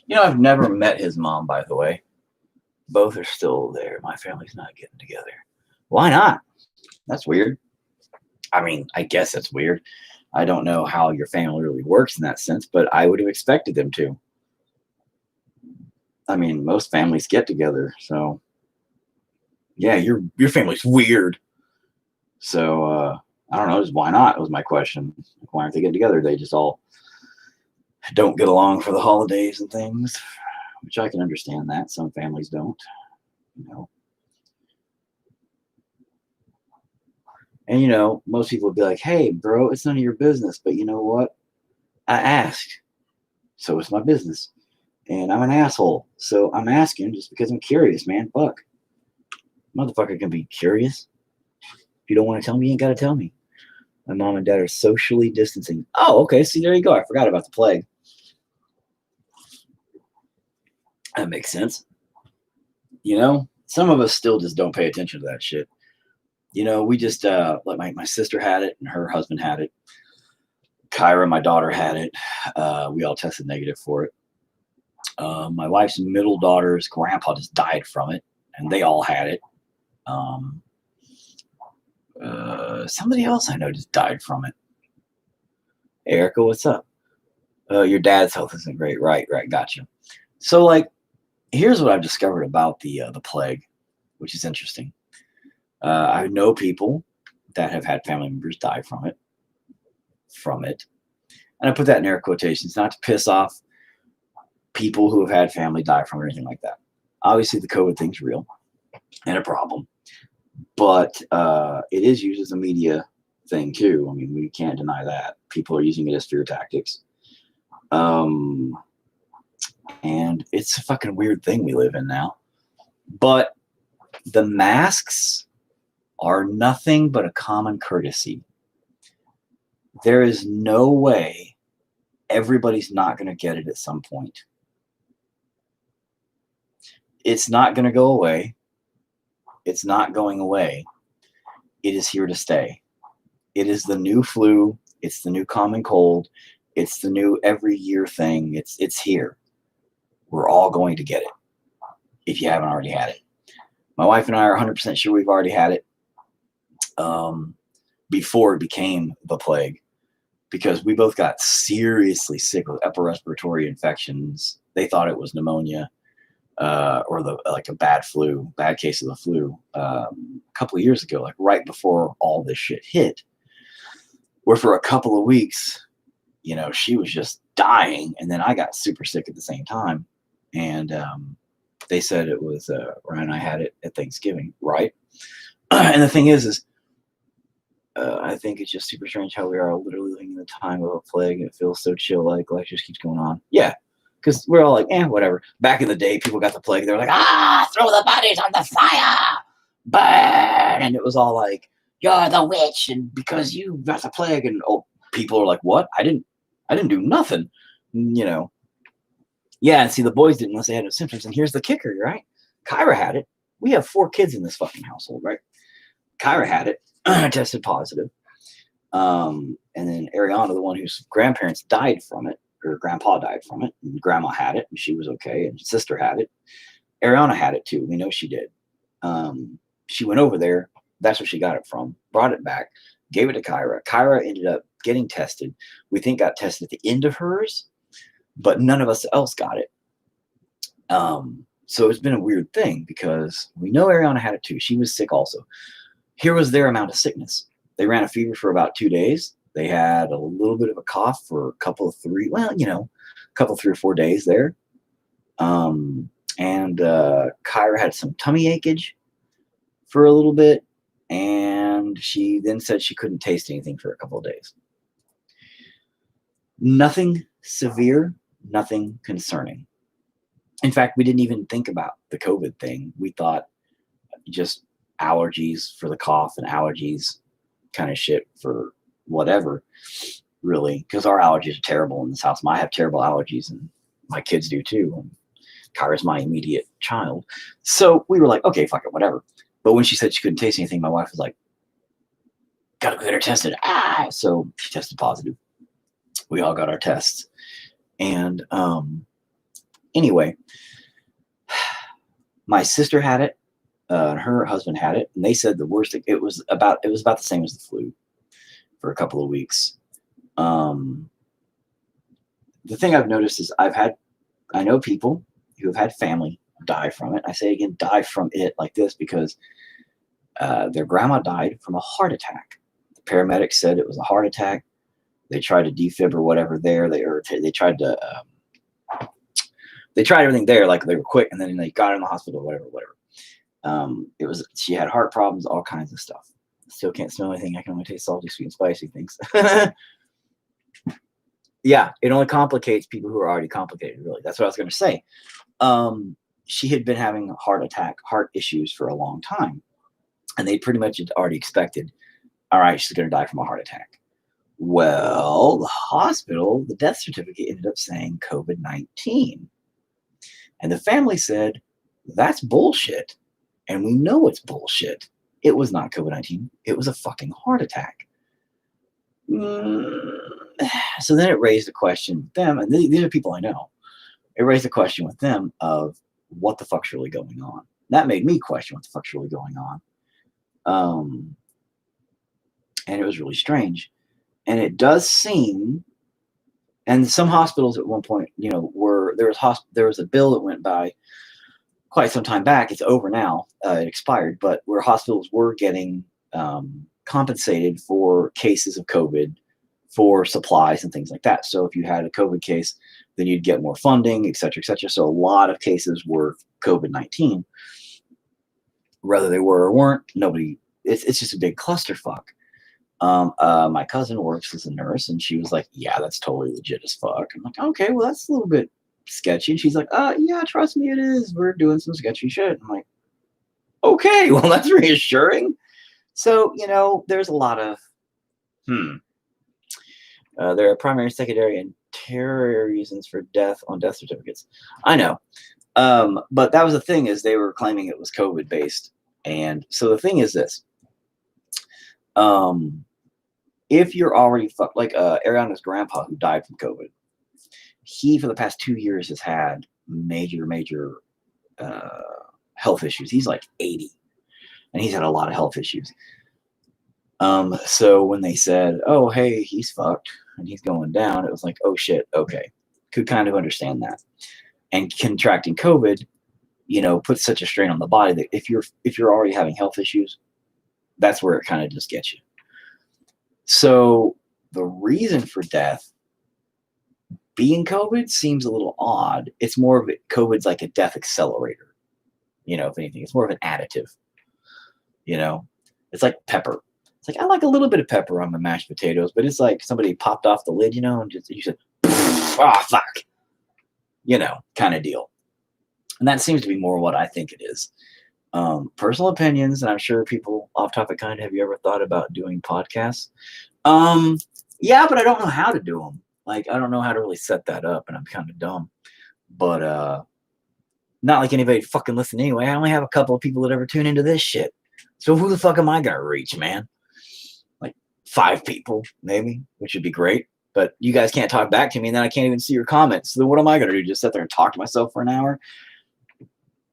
You know, I've never met his mom, by the way. Both are still there. My family's not getting together. Why not? That's weird. I mean, I guess that's weird. I don't know how your family really works in that sense, but I would have expected them to. I mean, most families get together, so yeah, your family's weird. So I don't know, just why not was my question. Why aren't they getting together? They just all don't get along for the holidays and things, which I can understand that. Some families don't, you know. And, you know, most people would be like, hey, bro, it's none of your business. But you know what? I asked. So it's my business. And I'm an asshole. So I'm asking just because I'm curious, man. Fuck. Motherfucker can be curious. If you don't want to tell me, you ain't got to tell me. My mom and dad are socially distancing. Oh, okay. See, there you go. I forgot about the plague. That makes sense. You know, some of us still just don't pay attention to that shit. You know, we just like my sister had it and her husband had it. Kyra, my daughter, had it. We all tested negative for it. My wife's middle daughter's grandpa just died from it, and they all had it. Somebody else I know just died from it. Erica, what's up? Your dad's health isn't great. Right, gotcha. So, like, here's what I've discovered about the plague, which is interesting. I know people that have had family members die from it. And I put that in air quotations, not to piss off people who have had family die from it or anything like that. Obviously, the COVID thing's real and a problem. But it is used as a media thing, too. I mean, we can't deny that. People are using it as fear tactics. And it's a fucking weird thing we live in now. But the masks are nothing but a common courtesy. there is no way everybody's not going to get it at some point. It's not going to go away. It's not going away. It is here to stay. It is the new flu. It's the new common cold. It's the new every year thing. It's here. We're all going to get it if you haven't already had it. My wife and I are 100% sure we've already had it before it became the plague, because we both got seriously sick with upper respiratory infections. They thought it was pneumonia or like a bad case of the flu a couple of years ago, like right before all this shit hit, where for a couple of weeks, she was just dying. And then I got super sick at the same time. And they said it was Ryan and I had it at Thanksgiving, right? And the thing is I think it's just super strange how we are literally living in the time of a plague. It feels so chill, like life just keeps going on. Yeah, because we're all like, whatever. Back in the day, people got the plague. They were like, throw the bodies on the fire, burn. And it was all like, you're the witch, and because you got the plague. And people are like, what? I didn't do nothing, Yeah, and see, the boys didn't unless they had no symptoms. And here's the kicker, right? Kyra had it. We have 4 kids in this fucking household, right? Kyra had it, tested positive. And then Ariana, the one whose grandparents died from it, or grandpa died from it, and grandma had it, and she was okay, and sister had it. Ariana had it too. We know she did. She went over there. That's where she got it from. Brought it back, gave it to Kyra. Kyra ended up getting tested. We think got tested at the end of hers, but none of us else got it. So it's been a weird thing because we know Ariana had it too. She was sick also. Here was their amount of sickness. They ran a fever for about 2 days. They had a little bit of a cough for a couple, 3 or 4 days there. And Kyra had some tummy acheage for a little bit. And she then said she couldn't taste anything for a couple of days. Nothing severe, nothing concerning. In fact, we didn't even think about the COVID thing. We thought just allergies for the cough and allergies kind of shit for whatever, really, because our allergies are terrible in this house. I have terrible allergies, and my kids do too. And Kyra's my immediate child. So we were like, okay, fuck it, whatever. But when she said she couldn't taste anything, my wife was like, gotta go get her tested. So she tested positive. We all got our tests. And anyway, my sister had it, and her husband had it, and they said the worst thing, it was about the same as the flu for a couple of weeks. The thing I've noticed is I know people who have had family die from it. I say again, die from it like this because their grandma died from a heart attack. The paramedics said it was a heart attack. They tried to defib or whatever there. They tried everything there, like they were quick, and then they got her in the hospital, whatever. She had heart problems, all kinds of stuff. Still can't smell anything. I can only taste salty, sweet, and spicy things. Yeah, it only complicates people who are already complicated, really. That's what I was going to say. She had been having heart issues for a long time. And they pretty much had already expected, all right, she's going to die from a heart attack. Well, the hospital, the death certificate ended up saying COVID-19. And the family said, that's bullshit. And we know it's bullshit. It was not COVID-19. It was a fucking heart attack. So then it raised a question with them, and these are people I know. It raised a question with them of what the fuck's really going on. That made me question what the fuck's really going on. And it was really strange. And it does seem, and some hospitals at one point, there was a bill that went by quite some time back. It's over now. It expired, but where hospitals were getting compensated for cases of COVID for supplies and things like that. So if you had a COVID case, then you'd get more funding, et cetera, et cetera. So a lot of cases were COVID-19. Whether they were or weren't, it's just a big clusterfuck. My cousin works as a nurse, and she was like, yeah, that's totally legit as fuck. I'm like, okay, well, that's a little bit sketchy. And she's like, yeah, trust me, it is. We're doing some sketchy shit. I'm like, okay, well, that's reassuring. So, there's a lot of, There are primary, secondary, and tertiary reasons for death on death certificates. I know. But that was the thing, is they were claiming it was COVID based. And so the thing is this. If you're already fucked, like Ariana's grandpa who died from COVID, he for the past 2 years has had major health issues. He's like 80, and he's had a lot of health issues. So when they said, "Oh, hey, he's fucked and he's going down," it was like, "Oh shit, okay." Could kind of understand that. And contracting COVID, puts such a strain on the body that if you're already having health issues, that's where it kind of just gets you. So the reason for death being COVID seems a little odd. It's more of COVID's like a death accelerator. If anything, it's more of an additive. It's like pepper. It's like, I like a little bit of pepper on my mashed potatoes, but it's like somebody popped off the lid, and just you said, "Oh fuck," kind of deal. And that seems to be more what I think it is. Personal opinions, and I'm sure people off topic kind of, have you ever thought about doing podcasts? Yeah, but I don't know how to do them. Like, I don't know how to really set that up, and I'm kind of dumb. But not like anybody fucking listen anyway. I only have a couple of people that ever tune into this shit. So who the fuck am I gonna reach, man? Like 5 people, maybe, which would be great. But you guys can't talk back to me, and then I can't even see your comments. So then what am I gonna do? Just sit there and talk to myself for an hour?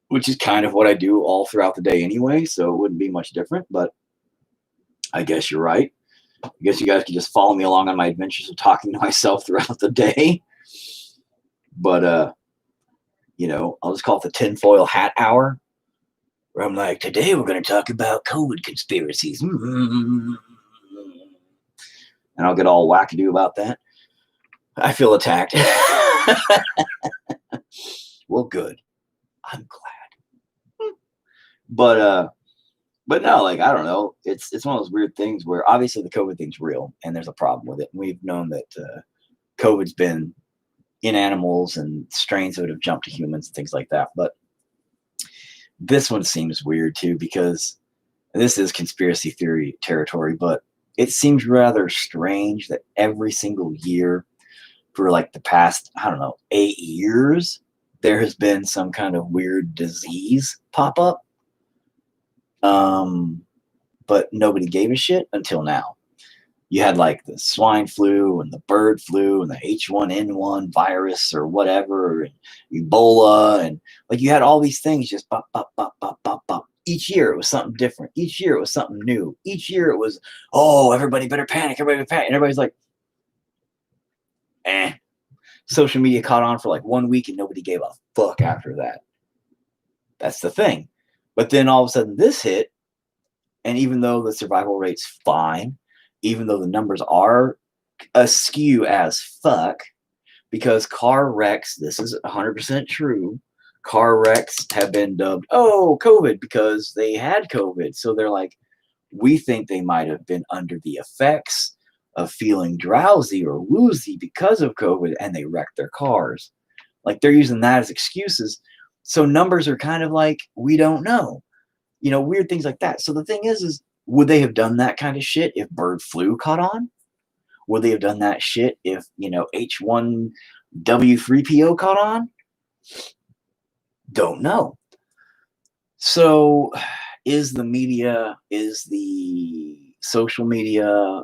Which is kind of what I do all throughout the day anyway, so it wouldn't be much different, but I guess you're right. I guess you guys can just follow me along on my adventures of talking to myself throughout the day. But, I'll just call it the tinfoil hat hour, where I'm like, today we're going to talk about COVID conspiracies. And I'll get all wackadoo about that. I feel attacked. Well, good. I'm glad. But no, like, I don't know. It's one of those weird things where obviously the COVID thing's real and there's a problem with it. And we've known that COVID's been in animals and strains that have jumped to humans and things like that. But this one seems weird too, because this is conspiracy theory territory, but it seems rather strange that every single year for like the past, 8 years, there has been some kind of weird disease pop up. But nobody gave a shit until now. You had like the swine flu and the bird flu and the H1N1 virus or whatever, and Ebola, and like you had all these things just pop, pop, pop, pop, pop, pop. Each year it was something different. Each year it was something new. Each year it was, oh, everybody better panic. Everybody better panic. And everybody's like, eh. Social media caught on for like 1 week and nobody gave a fuck after that. That's the thing. But then all of a sudden this hit, and even though the survival rate's fine, even though the numbers are askew as fuck, because car wrecks, this is 100% true, car wrecks have been dubbed, oh, COVID, because they had COVID. So they're like, we think they might have been under the effects of feeling drowsy or woozy because of COVID, and they wrecked their cars. Like, they're using that as excuses. So numbers are kind of like, we don't know. Weird things like that. So the thing is would they have done that kind of shit if bird flu caught on? Would they have done that shit if, H1W3PO caught on? Don't know. So is the media, is the social media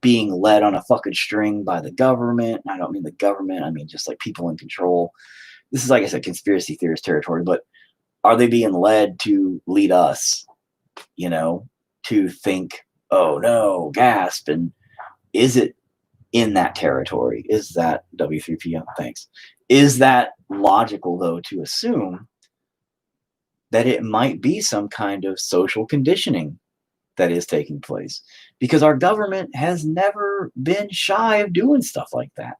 being led on a fucking string by the government? I don't mean the government. I mean just like people in control. This is, like I said, conspiracy theorist territory, but are they being led to lead us, to think, oh no, gasp? And is it in that territory? Is that W3PM? Thanks. Is that logical, though, to assume that it might be some kind of social conditioning that is taking place? Because our government has never been shy of doing stuff like that.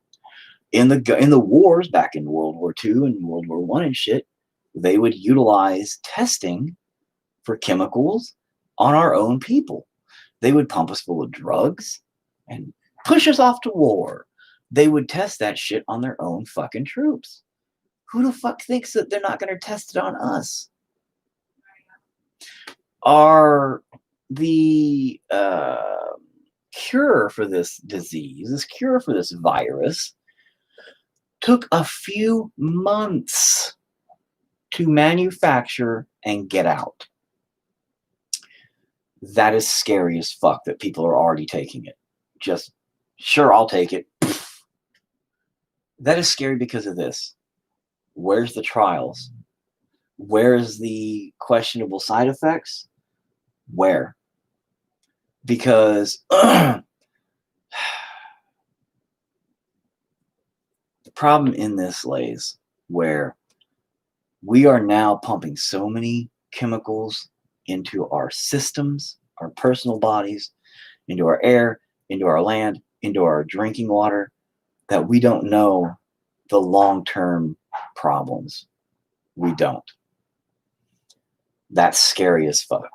In the wars back in World War II and World War I and shit, they would utilize testing for chemicals on our own people. They would pump us full of drugs and push us off to war. They would test that shit on their own fucking troops. Who the fuck thinks that they're not going to test it on us? Are the cure for this disease, this cure for this virus, took a few months to manufacture and get out. That is scary as fuck that people are already taking it. Just, sure, I'll take it. That is scary because of this. Where's the trials? Where's the questionable side effects? Where? Because the problem in this lays where we are now pumping so many chemicals into our systems, our personal bodies, into our air, into our land, into our drinking water, that we don't know the long-term problems. We don't. That's scary as fuck.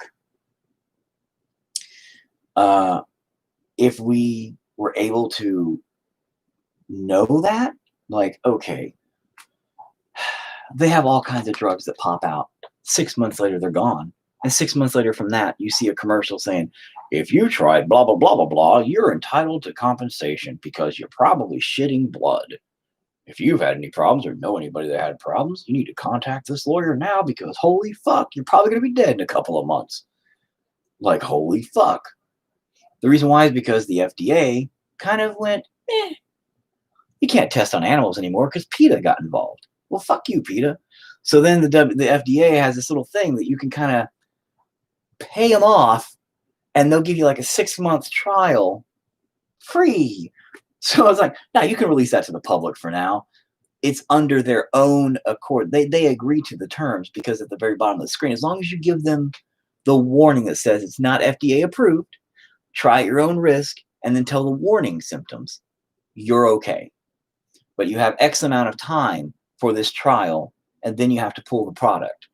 If we were able to know that, like, okay, they have all kinds of drugs that pop out. 6 months later, they're gone. And 6 months later from that, you see a commercial saying, if you tried blah, blah, blah, blah, blah, you're entitled to compensation because you're probably shitting blood. If you've had any problems or know anybody that had problems, you need to contact this lawyer now because holy fuck, you're probably going to be dead in a couple of months. Like, holy fuck. The reason why is because the FDA kind of went, you can't test on animals anymore because PETA got involved. Well, fuck you, PETA. So then the FDA has this little thing that you can kind of pay them off and they'll give you like a 6-month trial free. So I was like, no, you can release that to the public for now. It's under their own accord. They agree to the terms because at the very bottom of the screen, as long as you give them the warning that says it's not FDA approved, try at your own risk, and then tell the warning symptoms, you're okay. But you have X amount of time for this trial, and then you have to pull the product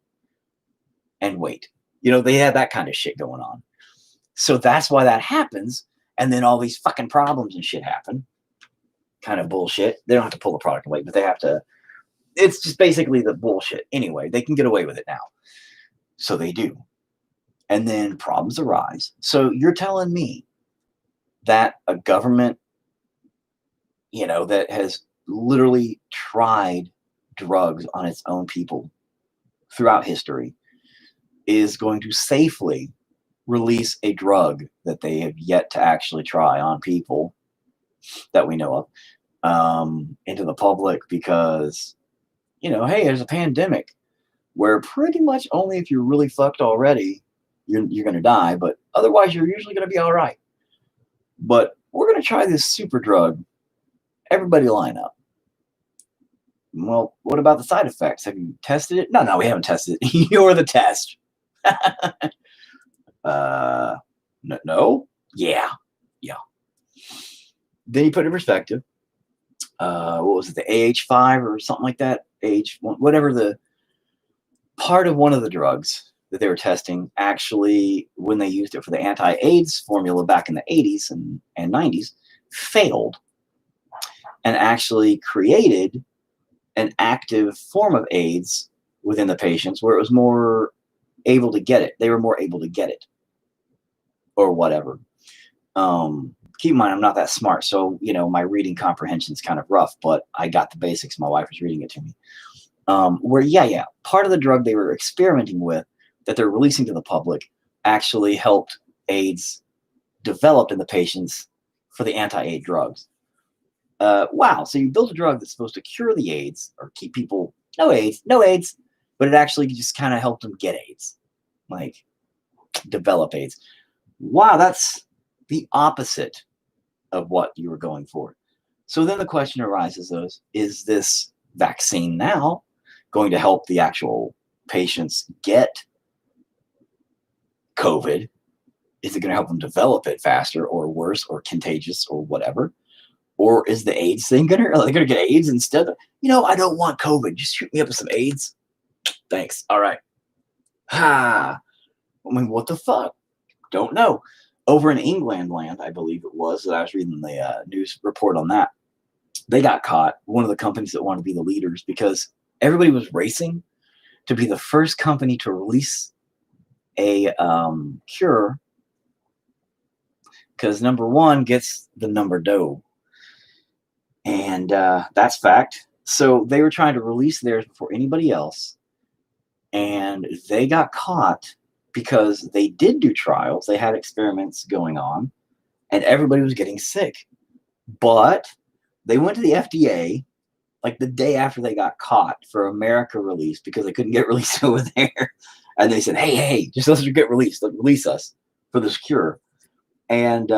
and wait. You know, they have that kind of shit going on. So that's why that happens. And then all these fucking problems and shit happen. Kind of bullshit. They don't have to pull the product and wait, but they have to. It's just basically the bullshit. Anyway, they can get away with it now. So they do. And then problems arise. So you're telling me that a government, you know, that has literally tried drugs on its own people throughout history is going to safely release a drug that they have yet to actually try on people that we know of into the public because, you know, hey, there's a pandemic where pretty much only if you're really fucked already, you're going to die, but otherwise you're usually going to be all right. But we're going to try this super drug. Everybody line up. Well, what about the side effects? Have you tested it? No, we haven't tested it. You're the test. No? Yeah. Then you put it in perspective. What was it, the AH5 or something like that? Whatever the part of one of the drugs that they were testing, actually, when they used it for the anti-AIDS formula back in the 80s and 90s, failed and actually created an active form of AIDS within the patients where it was more able to get it. They were more able to get it or whatever. Keep in mind, I'm not that smart, so, you know, my reading comprehension is kind of rough, but I got the basics. My wife was reading it to me. Part of the drug they were experimenting with that they're releasing to the public actually helped AIDS develop in the patients for the anti-AIDS drugs. Wow, so you build a drug that's supposed to cure the AIDS or keep people, no AIDS, but it actually just kind of helped them get AIDS, like develop AIDS. Wow, that's the opposite of what you were going for. So then the question arises, is this vaccine now going to help the actual patients get COVID? Is it going to help them develop it faster or worse or contagious or whatever? Or is the AIDS thing are they going to get AIDS instead of, you know, I don't want COVID. Just shoot me up with some AIDS. Thanks. All right. I mean, what the fuck? Don't know. Over in England land, I believe it was, that I was reading the news report on that. They got caught, one of the companies that wanted to be the leaders, because everybody was racing to be the first company to release a cure because number one gets the number dough. And that's fact. So they were trying to release theirs before anybody else. And they got caught because they did do trials. They had experiments going on. And everybody was getting sick. But they went to the FDA like the day after they got caught for America release because they couldn't get released over there. And they said, hey, just let us get released. Release us for this cure. And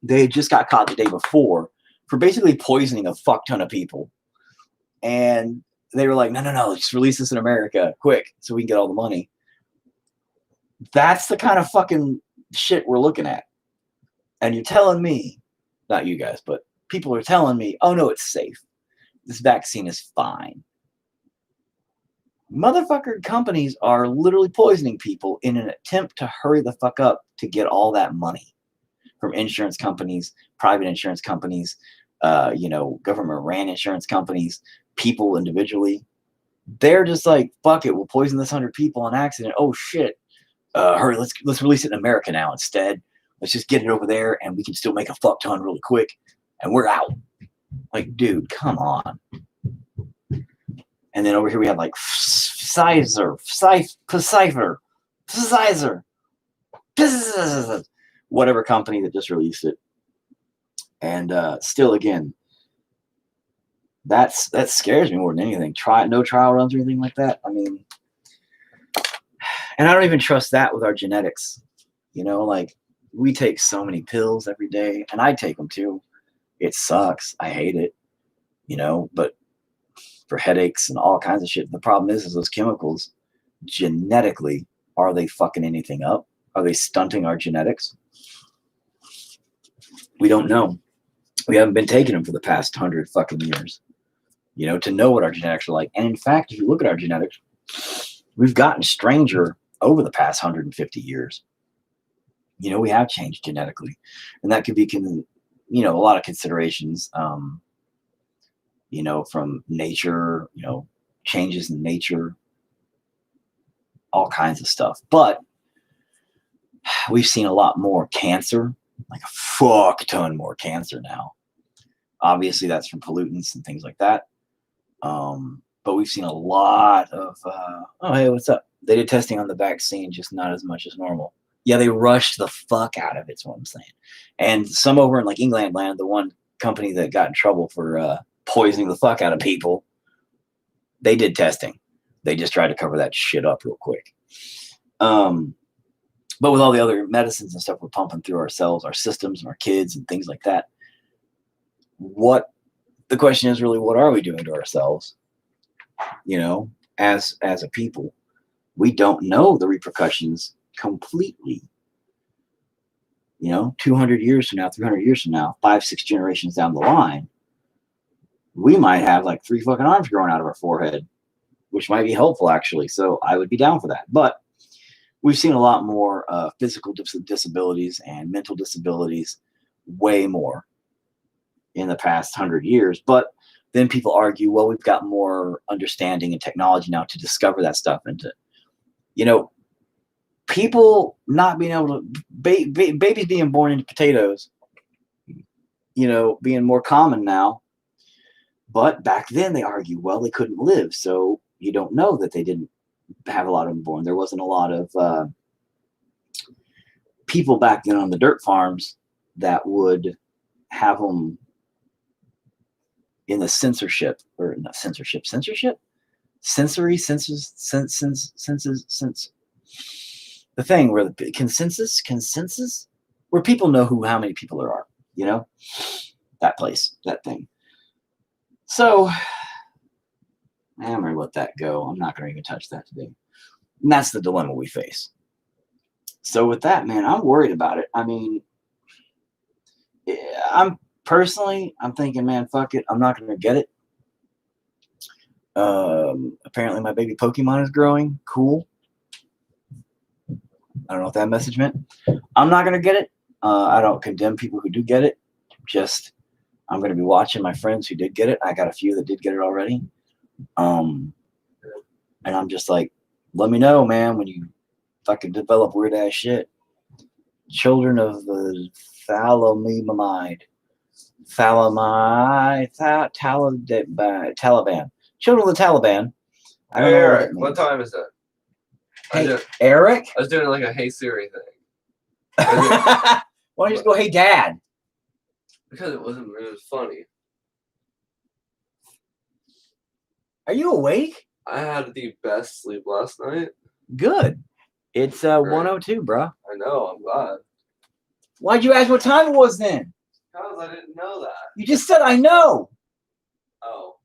they just got caught the day before for basically poisoning a fuck ton of people. And they were like, no, just release this in America quick so we can get all the money. That's the kind of fucking shit we're looking at. And you're telling me, not you guys, but people are telling me, oh no, it's safe. This vaccine is fine. Motherfucker companies are literally poisoning people in an attempt to hurry the fuck up to get all that money from insurance companies, private insurance companies, government ran insurance companies, people individually. They're just like, fuck it, we'll poison this 100 people on accident. Oh shit. Hurry, let's release it in America now instead. Let's just get it over there and we can still make a fuck ton really quick and we're out. Like, dude, come on. And then over here we have like Pfizer, whatever company that just released it. And still, again, that scares me more than anything. No trial runs or anything like that. I mean, and I don't even trust that with our genetics. Like we take so many pills every day, and I take them too. It sucks. I hate it, but for headaches and all kinds of shit. The problem is those chemicals, genetically, are they fucking anything up? Are they stunting our genetics? We don't know. We haven't been taking them for the past 100 fucking years, to know what our genetics are like. And in fact, if you look at our genetics, we've gotten stranger over the past 150 years. We have changed genetically, and that could be, a lot of considerations, from nature, changes in nature, all kinds of stuff. But we've seen a lot more cancer, like a fuck ton more cancer now. Obviously, that's from pollutants and things like that. But we've seen a lot of, oh, hey, what's up? They did testing on the vaccine, just not as much as normal. Yeah, they rushed the fuck out of it, is what I'm saying. And some over in like England land, the one company that got in trouble for poisoning the fuck out of people, they did testing. They just tried to cover that shit up real quick. But with all the other medicines and stuff we're pumping through ourselves, our systems, and our kids and things like that, the question is really, what are we doing to ourselves? As a people, we don't know the repercussions completely. 200 years from now, 300 years from now, 5-6 generations down the line, we might have like 3 fucking arms growing out of our forehead, which might be helpful actually. So I would be down for that. But we've seen a lot more physical disabilities and mental disabilities, way more in the past 100 years. But then people argue, well, we've got more understanding and technology now to discover that stuff and to, people not being able to, babies being born into potatoes, being more common now. But back then they argue, well, they couldn't live. So you don't know that they didn't have a lot of them born. There wasn't a lot of people back then on the dirt farms that would have them in the censorship, or not censorship, sensory senses, the thing where the consensus, where people know how many people there are, that place, that thing. So I'm going to let that go. I'm not going to even touch that today. And that's the dilemma we face. So with that, man, I'm worried about it. I mean, I'm thinking, man, fuck it. I'm not going to get it. Apparently my baby Pokemon is growing. Cool. I don't know what that message meant. I'm not going to get it. I don't condemn people who do get it. Just, I'm going to be watching my friends who did get it. I got a few that did get it already. And I'm just like, let me know, man, when you fucking develop weird ass shit. children of the Taliban. Children of the Taliban. I don't know what Eric, that what means. time is it? Hey, Eric? I was doing like a Hey Siri thing. Why don't you just go, hey, Dad? Because it was funny. Are you awake? I had the best sleep last night. Good. It's 1:02, bro. I know, I'm glad. Why'd you ask what time it was then? Because I didn't know that. You just said I know. Oh.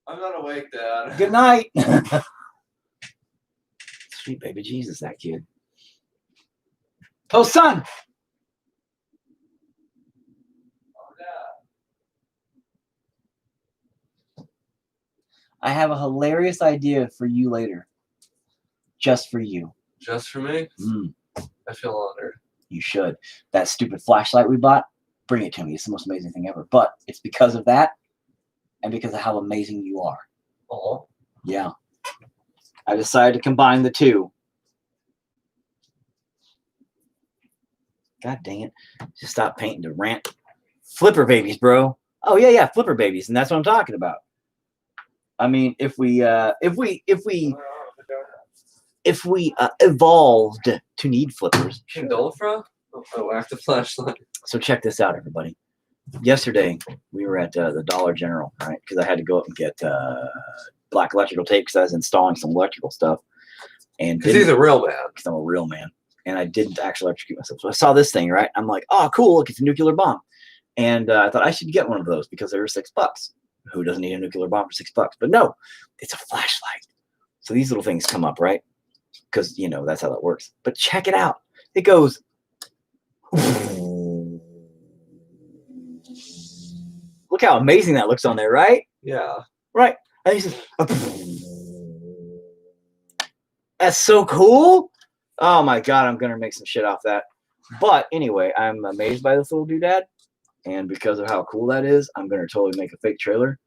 I'm not awake, Dad. Good night. Sweet baby Jesus, that kid. Oh, son. Oh, Dad. I have a hilarious idea for you later. Just for you. Just for me? I feel honored. You should. That stupid flashlight we bought, bring it to me. It's the most amazing thing ever. But it's because of that and because of how amazing you are. Oh. Yeah. I decided to combine the two. God dang it. Just stop painting to rant. Flipper babies, bro. Oh, yeah, flipper babies. And that's what I'm talking about. I mean, if we evolved to need flippers. Dolfra? I whacked the flashlight. So check this out, everybody. Yesterday, we were at the Dollar General, right? Because I had to go up and get black electrical tape because I was installing some electrical stuff. And because he's a real man. Because I'm a real man. And I didn't actually electrocute myself. So I saw this thing, right? I'm like, oh, cool. Look, it's a nuclear bomb. And I thought I should get one of those because they were $6. Who doesn't need a nuclear bomb for $6? But no, it's a flashlight. So these little things come up, right? Because, you know, that's how that works. But check it out. It goes. Look how amazing that looks on there, right? Yeah. Right. And he says, that's so cool. Oh my God, I'm going to make some shit off that. But anyway, I'm amazed by this little doodad. And because of how cool that is, I'm going to totally make a fake trailer.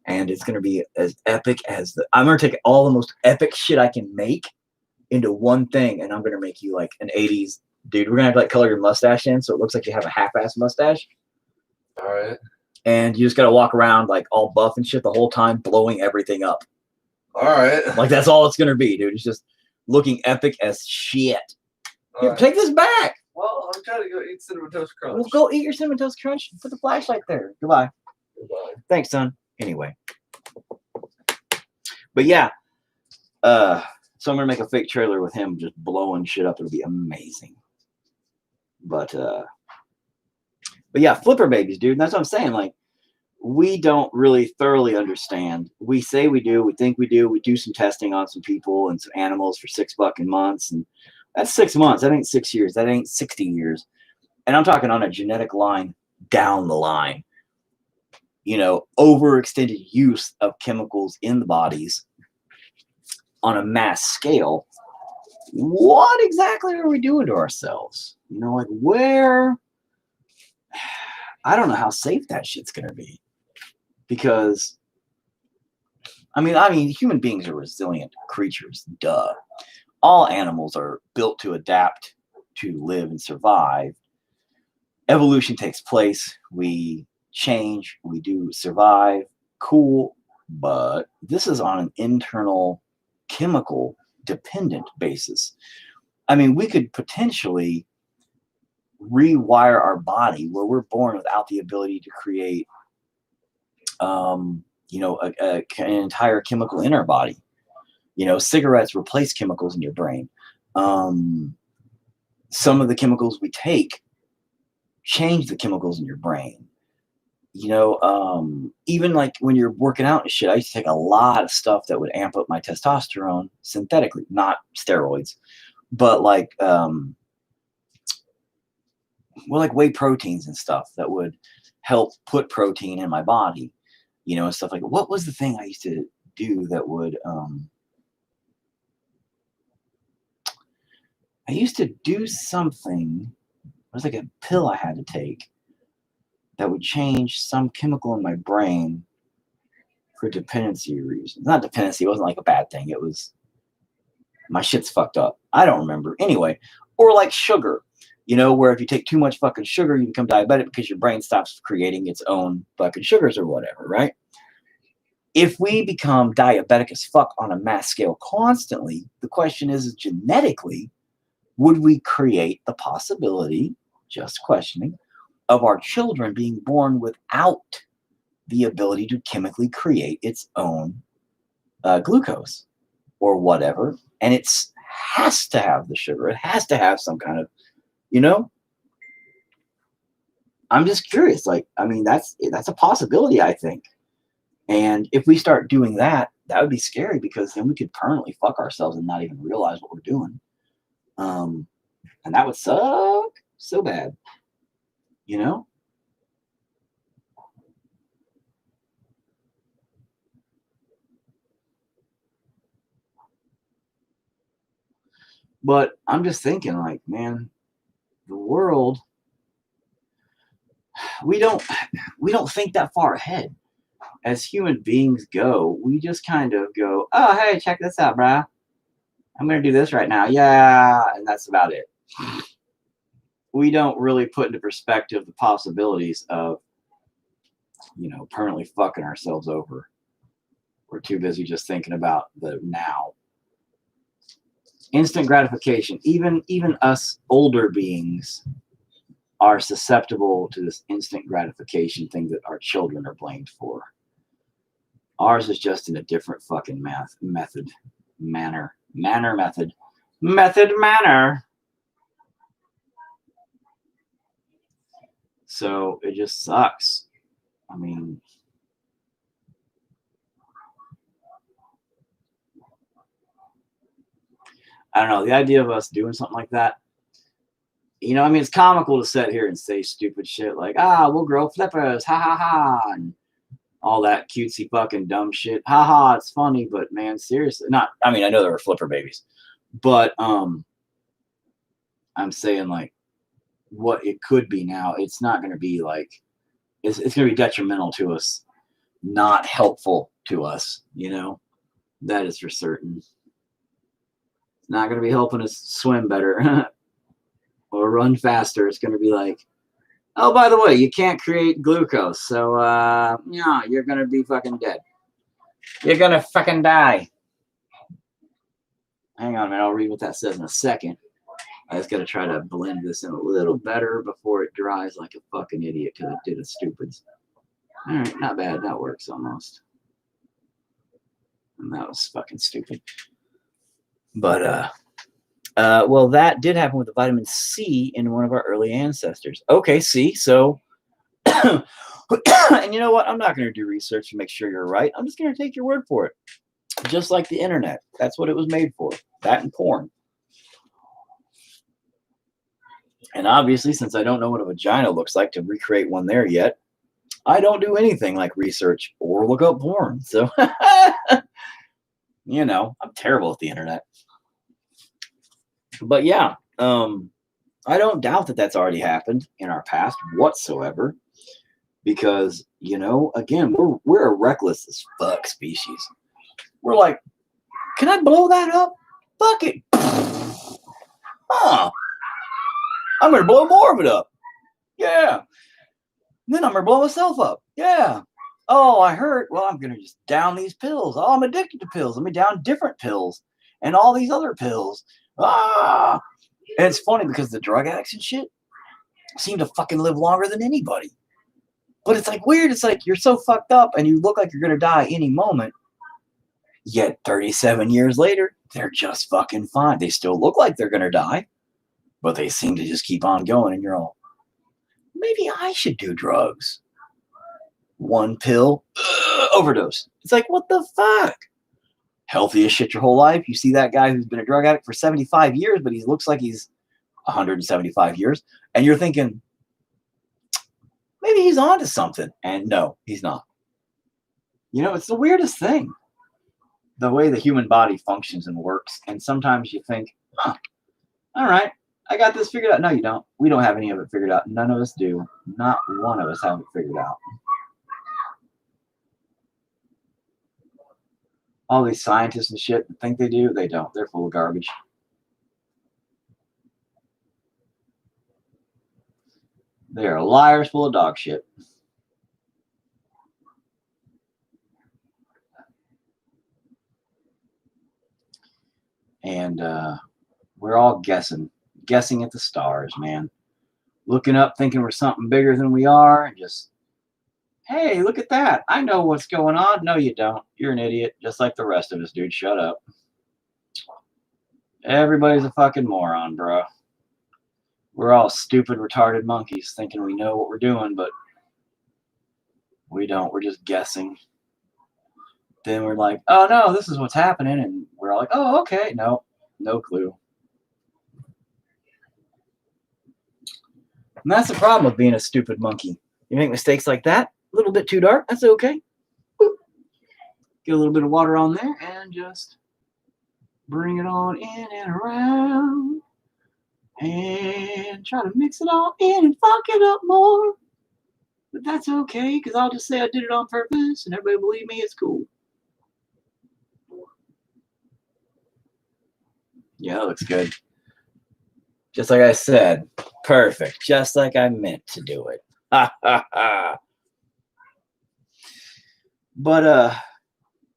And it's going to be as epic as I'm going to take all the most epic shit I can make into one thing. And I'm going to make you like an 80s dude. We're going to have to like color your mustache in so it looks like you have a half-ass mustache. All right. And you just got to walk around like all buff and shit the whole time, blowing everything up. All right. Like that's all it's going to be, dude. It's just looking epic as shit. Here, Right. take this back. Well, I'm trying to go eat Cinnamon Toast Crunch. Well, go eat your Cinnamon Toast Crunch and put the flashlight there. Goodbye. Goodbye. Thanks, son. Anyway. But yeah. So I'm going to make a fake trailer with him just blowing shit up. It'll be amazing. But yeah, flipper babies, dude. And that's what I'm saying. Like, we don't really thoroughly understand. We say we do. We think we do. We do some testing on some people and some animals for $6 months. And that's 6 months. That ain't 6 years. That ain't 60 years. And I'm talking on a genetic line down the line. You know, overextended use of chemicals in the bodies on a mass scale. What exactly are we doing to ourselves? You know, like where? I don't know how safe that shit's going to be. Because, I mean, human beings are resilient creatures. Duh. All animals are built to adapt, to live and survive. Evolution takes place. We change. We do survive. Cool. But this is on an internal chemical dependent basis. I mean, we could potentially rewire our body where we're born without the ability to create you know, an entire chemical in our body. You know, cigarettes replace chemicals in your brain. Some of the chemicals we take change the chemicals in your brain. You know, even like when you're working out and shit, I used to take a lot of stuff that would amp up my testosterone synthetically, not steroids, but like, well, like whey proteins and stuff that would help put protein in my body. You know, and stuff like, what was the thing I used to do that would, I used to do something, it was like a pill I had to take that would change some chemical in my brain for dependency reasons. Not dependency, it wasn't like a bad thing. It was, my shit's fucked up. I don't remember. Anyway, or like sugar. You know, where if you take too much fucking sugar, you become diabetic because your brain stops creating its own fucking sugars or whatever, right? If we become diabetic as fuck on a mass scale constantly, the question is genetically, would we create the possibility, just questioning, of our children being born without the ability to chemically create its own glucose or whatever? And it has to have the sugar. It has to have some kind of, you know? I'm just curious. Like, I mean, that's a possibility, I think. And if we start doing that, that would be scary because then we could permanently fuck ourselves and not even realize what we're doing. And that would suck so bad, you know? But I'm just thinking, like, man, the world, we don't think that far ahead. As human beings go, we just kind of go, oh, hey, check this out, bruh. I'm going to do this right now. Yeah. And that's about it. We don't really put into perspective the possibilities of, you know, permanently fucking ourselves over. We're too busy just thinking about the now. Instant gratification. Even us older beings are susceptible to this instant gratification thing that our children are blamed for. Ours is just in a different fucking manner. So it just sucks. I mean, I don't know. The idea of us doing something like that, you know, I mean, it's comical to sit here and say stupid shit like, we'll grow flippers, ha ha ha, and all that cutesy fucking dumb shit. Ha ha, it's funny, but man, seriously. I mean, I know there were flipper babies, but I'm saying like what it could be now, it's not going to be like, it's going to be detrimental to us, not helpful to us, you know? That is for certain. It's not going to be helping us swim better or run faster. It's going to be like, oh, by the way, you can't create glucose. So, yeah, you're going to be fucking dead. You're going to fucking die. Hang on a minute. I'll read what that says in a second. I just got to try to blend this in a little better before it dries like a fucking idiot because it did a stupids. All right, not bad. That works almost. And that was fucking stupid. But, well, that did happen with the vitamin C in one of our early ancestors. Okay, see, so, and you know what? I'm not going to do research to make sure you're right. I'm just going to take your word for it. Just like the internet. That's what it was made for. That and porn. And obviously, since I don't know what a vagina looks like to recreate one there yet, I don't do anything like research or look up porn. So, you know, I'm terrible at the internet. But yeah, I don't doubt that that's already happened in our past whatsoever. Because, you know, again, we're a reckless as fuck species. We're like, can I blow that up? Fuck it. Huh. I'm going to blow more of it up. Yeah. Then I'm going to blow myself up. Yeah. Oh, I hurt. Well, I'm going to just down these pills. Oh, I'm addicted to pills. Let me down different pills and all these other pills. Ah. And it's funny because the drug addicts and shit seem to fucking live longer than anybody. But it's like weird. It's like you're so fucked up and you look like you're going to die any moment. Yet 37 years later, they're just fucking fine. They still look like they're going to die, but they seem to just keep on going. And you're all, maybe I should do drugs. One pill, overdose. It's like, what the fuck? Healthy as shit your whole life. You see that guy who's been a drug addict for 75 years, but he looks like he's 175 years. And you're thinking, maybe he's on to something. And no, he's not. You know, it's the weirdest thing. The way the human body functions and works. And sometimes you think, all right, I got this figured out. No, you don't. We don't have any of it figured out. None of us do. Not one of us have it figured out. All these scientists and shit think they do. They don't. They're full of garbage. They are liars full of dog shit. And we're all guessing at the stars, man. Looking up, thinking we're something bigger than we are, and just, hey, look at that. I know what's going on. No, you don't. You're an idiot, just like the rest of us, dude. Shut up. Everybody's a fucking moron, bro. We're all stupid, retarded monkeys thinking we know what we're doing, but we don't. We're just guessing. Then we're like, oh, no, this is what's happening. And we're all like, oh, okay. No, no clue. And that's the problem with being a stupid monkey. You make mistakes like that, a little bit too dark, that's okay. Boop. Get a little bit of water on there and just bring it on in and around. And try to mix it all in and fuck it up more. But that's okay, because I'll just say I did it on purpose and everybody believe me, it's cool. Yeah, that looks good. Just like I said, perfect. Just like I meant to do it. Ha ha ha. But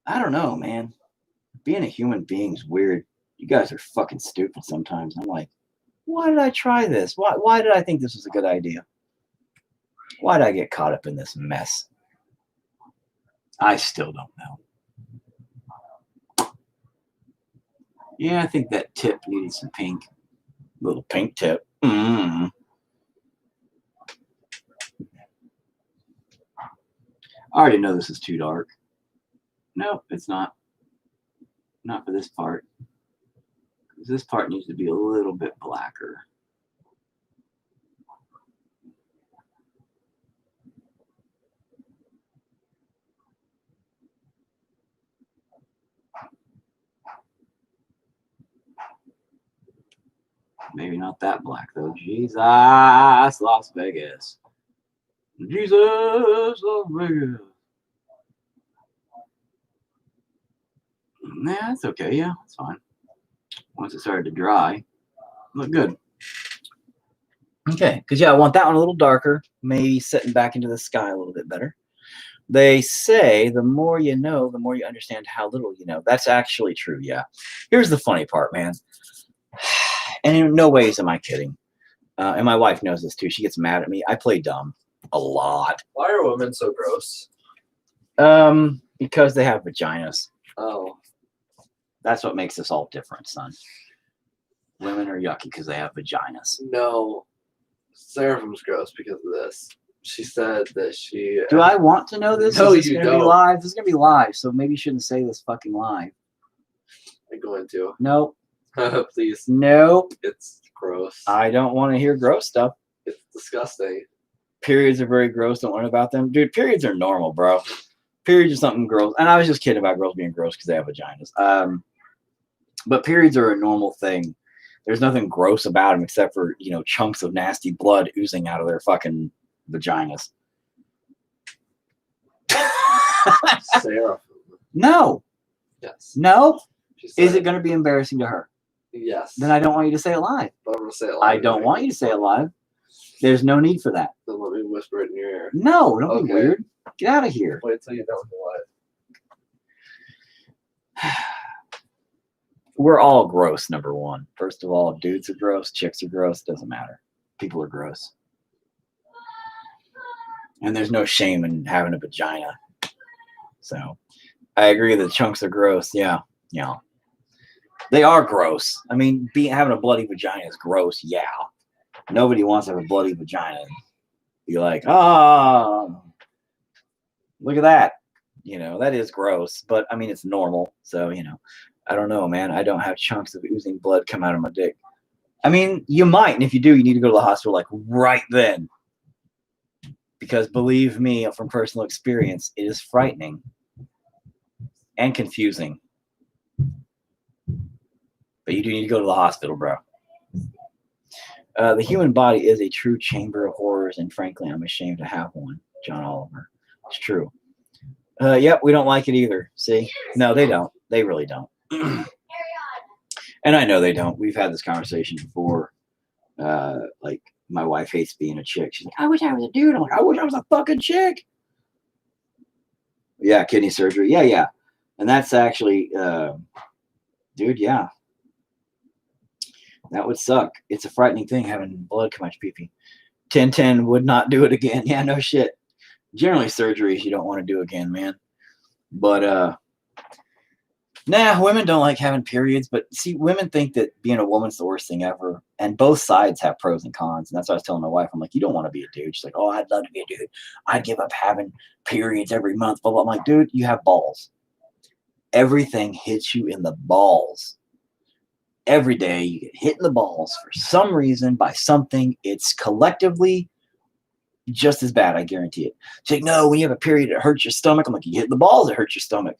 I don't know, man. Being a human being is weird. You guys are fucking stupid sometimes. I'm like, why did I try this? Why did I think this was a good idea? Why did I get caught up in this mess? I still don't know. Yeah, I think that tip needed some pink. Little pink tip. I already know this is too dark. No, it's not. Not for this part. This part needs to be a little bit blacker. Maybe not that black though. Jesus, Las Vegas. Jesus, Las Vegas. Nah, that's okay. Yeah, that's fine. Once it started to dry, look good. Okay, because yeah, I want that one a little darker, maybe setting back into the sky a little bit better. They say the more you know, the more you understand how little you know. That's actually true, yeah. Here's the funny part, man. And in no ways am I kidding. And my wife knows this too. She gets mad at me. I play dumb a lot. Why are women so gross? Because they have vaginas. Oh. That's what makes us all different, son. Women are yucky because they have vaginas. No. Seraphim's gross because of this. She said that she... Do I want to know this? No, Is this you gonna don't. Be live? This is going to be live, so maybe you shouldn't say this fucking live. I'm going to. Nope. Please. Nope. It's gross. I don't want to hear gross stuff. It's disgusting. Periods are very gross. Don't learn about them. Dude, periods are normal, bro. Periods are something girls... And I was just kidding about girls being gross because they have vaginas. But periods are a normal thing. There's nothing gross about them except for, you know, chunks of nasty blood oozing out of their fucking vaginas. Seraphim. No. Yes. No. She said, Is it going to be embarrassing to her? Yes. Then I don't want you to say it live. But I'm going to say it I loud. don't want you to say it live. There's no need for that. Then let me whisper it in your ear. No, don't be Okay. weird. Get out of here. Wait till you know what. We're all gross, number one. First of all, dudes are gross, chicks are gross, doesn't matter. People are gross. And there's no shame in having a vagina. So I agree that chunks are gross. Yeah. Yeah. They are gross. I mean, having a bloody vagina is gross. Yeah. Nobody wants to have a bloody vagina. Be like, oh, look at that. You know, that is gross. But I mean, it's normal. So, you know, I don't know, man. I don't have chunks of oozing blood come out of my dick. I mean, you might. And if you do, you need to go to the hospital like right then. Because believe me, from personal experience, it is frightening and confusing. But you do need to go to the hospital, bro. The human body is a true chamber of horrors, and frankly, I'm ashamed to have one. John Oliver. It's true. Yep, we don't like it either. See? No, they don't. They really don't. And I know they don't. We've had this conversation before. Like, My wife hates being a chick. She's like, I wish I was a dude. I'm like, I wish I was a fucking chick. Yeah, kidney surgery. Yeah. And that's actually, dude, yeah. That would suck. It's a frightening thing having blood come out your pee-pee. 1010 would not do it again. Yeah, no shit. Generally, surgeries you don't want to do again, man. But, nah, women don't like having periods. But see, women think that being a woman's the worst thing ever. And both sides have pros and cons. And that's what I was telling my wife. I'm like, you don't want to be a dude. She's like, oh, I'd love to be a dude. I'd give up having periods every month. Blah, blah. I'm like, dude, you have balls. Everything hits you in the balls. Every day you get hit in the balls for some reason by something. It's collectively just as bad, I guarantee it. She's like, no, when you have a period, it hurts your stomach. I'm like, you hit in the balls, it hurts your stomach.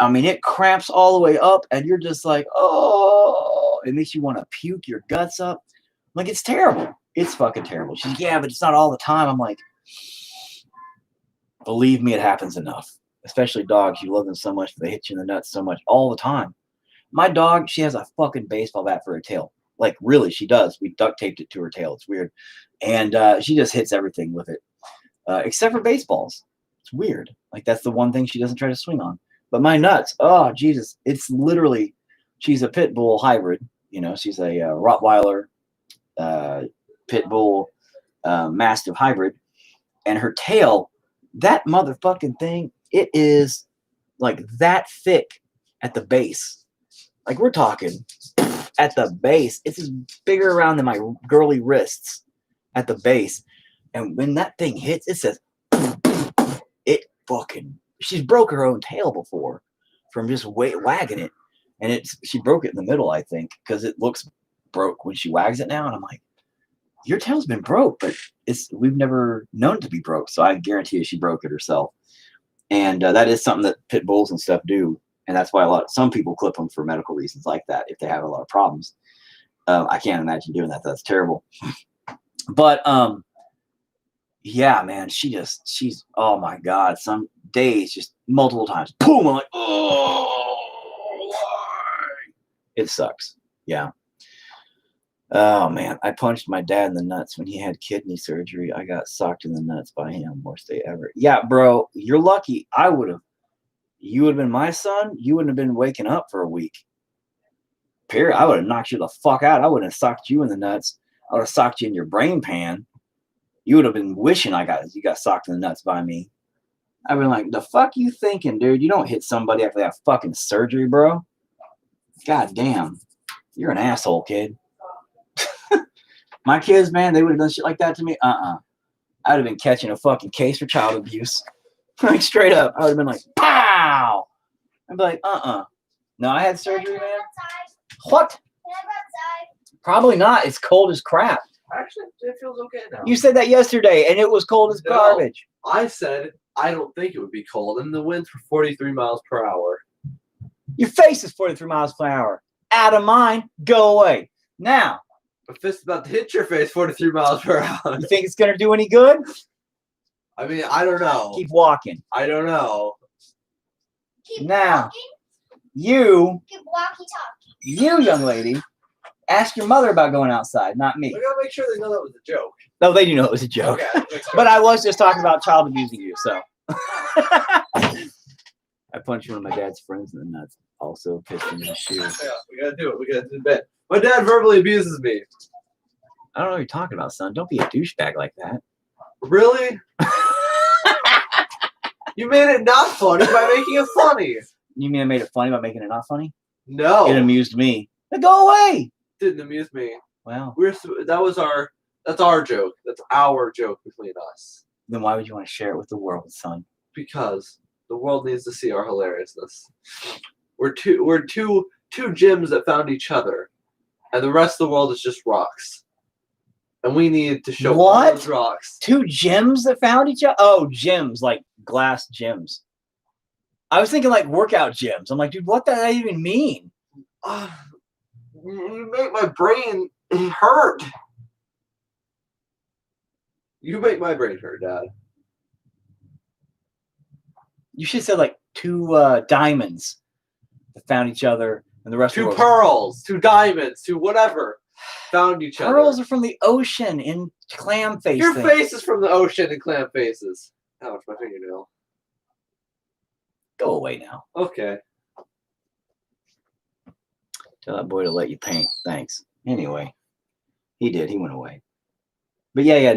I mean, it cramps all the way up, and you're just like, oh, it makes you want to puke your guts up. Like, it's terrible. It's fucking terrible. She's like, yeah, but it's not all the time. I'm like, believe me, it happens enough. Especially dogs. You love them so much, they hit you in the nuts so much all the time. My dog, she has a fucking baseball bat for a tail. Like, really, she does. We duct taped it to her tail. It's weird. And she just hits everything with it, except for baseballs. It's weird. Like, that's the one thing she doesn't try to swing on. But my nuts, oh, Jesus. It's literally, she's a pit bull hybrid. You know, she's a Rottweiler, pit bull, mastiff hybrid. And her tail, that motherfucking thing, it is like that thick at the base. Like, we're talking at the base. It's just bigger around than my girly wrists at the base. And when that thing hits, it says, it fucking, she's broke her own tail before from just wagging it. And she broke it in the middle, I think, because it looks broke when she wags it now. And I'm like, your tail's been broke, but we've never known it to be broke. So I guarantee you she broke it herself. And that is something that pit bulls and stuff do. And that's why some people clip them for medical reasons like that if they have a lot of problems. I can't imagine doing that. That's terrible. But yeah, man, she's oh my God, some days just multiple times, boom, I'm like, oh, it sucks. Yeah. Oh man, I punched my dad in the nuts when he had kidney surgery. I got socked in the nuts by him. Worst day ever. Yeah, bro, you're lucky. You would have been my son, you wouldn't have been waking up for a week. Period. I would have knocked you the fuck out. I wouldn't have socked you in the nuts. I would have socked you in your brain pan. You would have been wishing you got socked in the nuts by me. I've been like, the fuck you thinking, dude? You don't hit somebody after they have fucking surgery, bro. God damn. You're an asshole, kid. My kids, man, they would have done shit like that to me. I'd have been catching a fucking case for child abuse. Like, straight up. I would have been like, pow! I'd be like, No, I had surgery, man. What? Probably not. It's cold as crap. Actually, it feels okay now. You said that yesterday, and it was cold as garbage. I said I don't think it would be cold, and the winds were 43 miles per hour. Your face is 43 miles per hour. Out of mine, go away. Now. A fist about to hit your face 43 miles per hour. You think it's going to do any good? I mean, I don't know. Keep walking. I don't know. Keep Now, walking. Keep walkie-talkie. you, young lady, ask your mother about going outside, not me. We gotta make sure they know that was a joke. No, they do know it was a joke. Okay, But I was just talking about child abusing you, so. I punched one of my dad's friends in the nuts. Also pissed in his shoes. Yeah, we gotta do it. We gotta do it. My dad verbally abuses me. I don't know what you're talking about, son. Don't be a douchebag like that. Really? You made it not funny by making it funny. You mean I made it funny by making it not funny? No. It amused me. Now go away. Didn't amuse me. Well, That's our joke. That's our joke between us. then why would you want to share it with the world, son? Because the world needs to see our hilariousness. We're two gems that found each other, and the rest of the world is just rocks. And we need to show all those rocks. Two gems that found each other? Oh, gems, like glass gems. I was thinking like workout gyms. I'm like, dude, what does that even mean? You make my brain hurt. You make my brain hurt, Dad. You should have said like two diamonds that found each other and the rest of the Two world. pearls, two diamonds, two whatever. found each other. Pearls are from the ocean in clam face. Your thing. face is from the ocean and clam faces. Ouch, my fingernail. Go away now. Okay. Tell that boy to let you paint. Thanks. Anyway, he did. He went away. But yeah.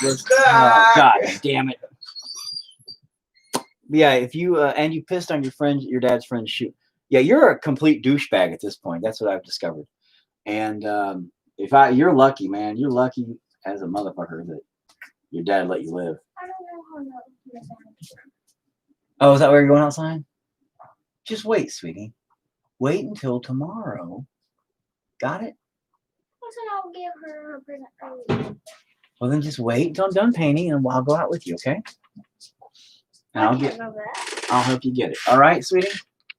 Just, God damn it. But yeah, if you and you pissed on your dad's friend's shoe. Yeah, you're a complete douchebag at this point. That's what I've discovered. And you're lucky, man. You're lucky as a motherfucker that your dad let you live. I don't know how to. Oh, is that where you're going outside? Just wait, sweetie. Wait until tomorrow. Got it? I said I'll give her a present early. Well, then just wait until I'm done painting, and I'll go out with you, okay? And I can't know that. I'll help you get it. All right, sweetie?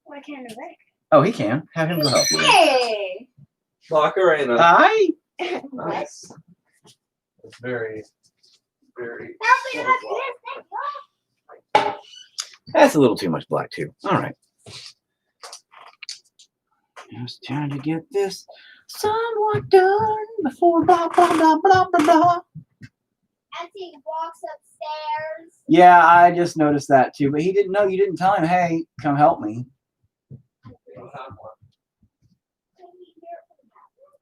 Why can't know that? Oh, he can. Have him go help you. Hey! Macarena. Hi. What? Nice. It's very, very. Help me with this. That's a little too much black, too. All right. Just trying to get this somewhat done before blah, blah, blah, blah, blah, blah. As he walks upstairs. Yeah, I just noticed that, too. But he didn't know. You didn't tell him, hey, come help me.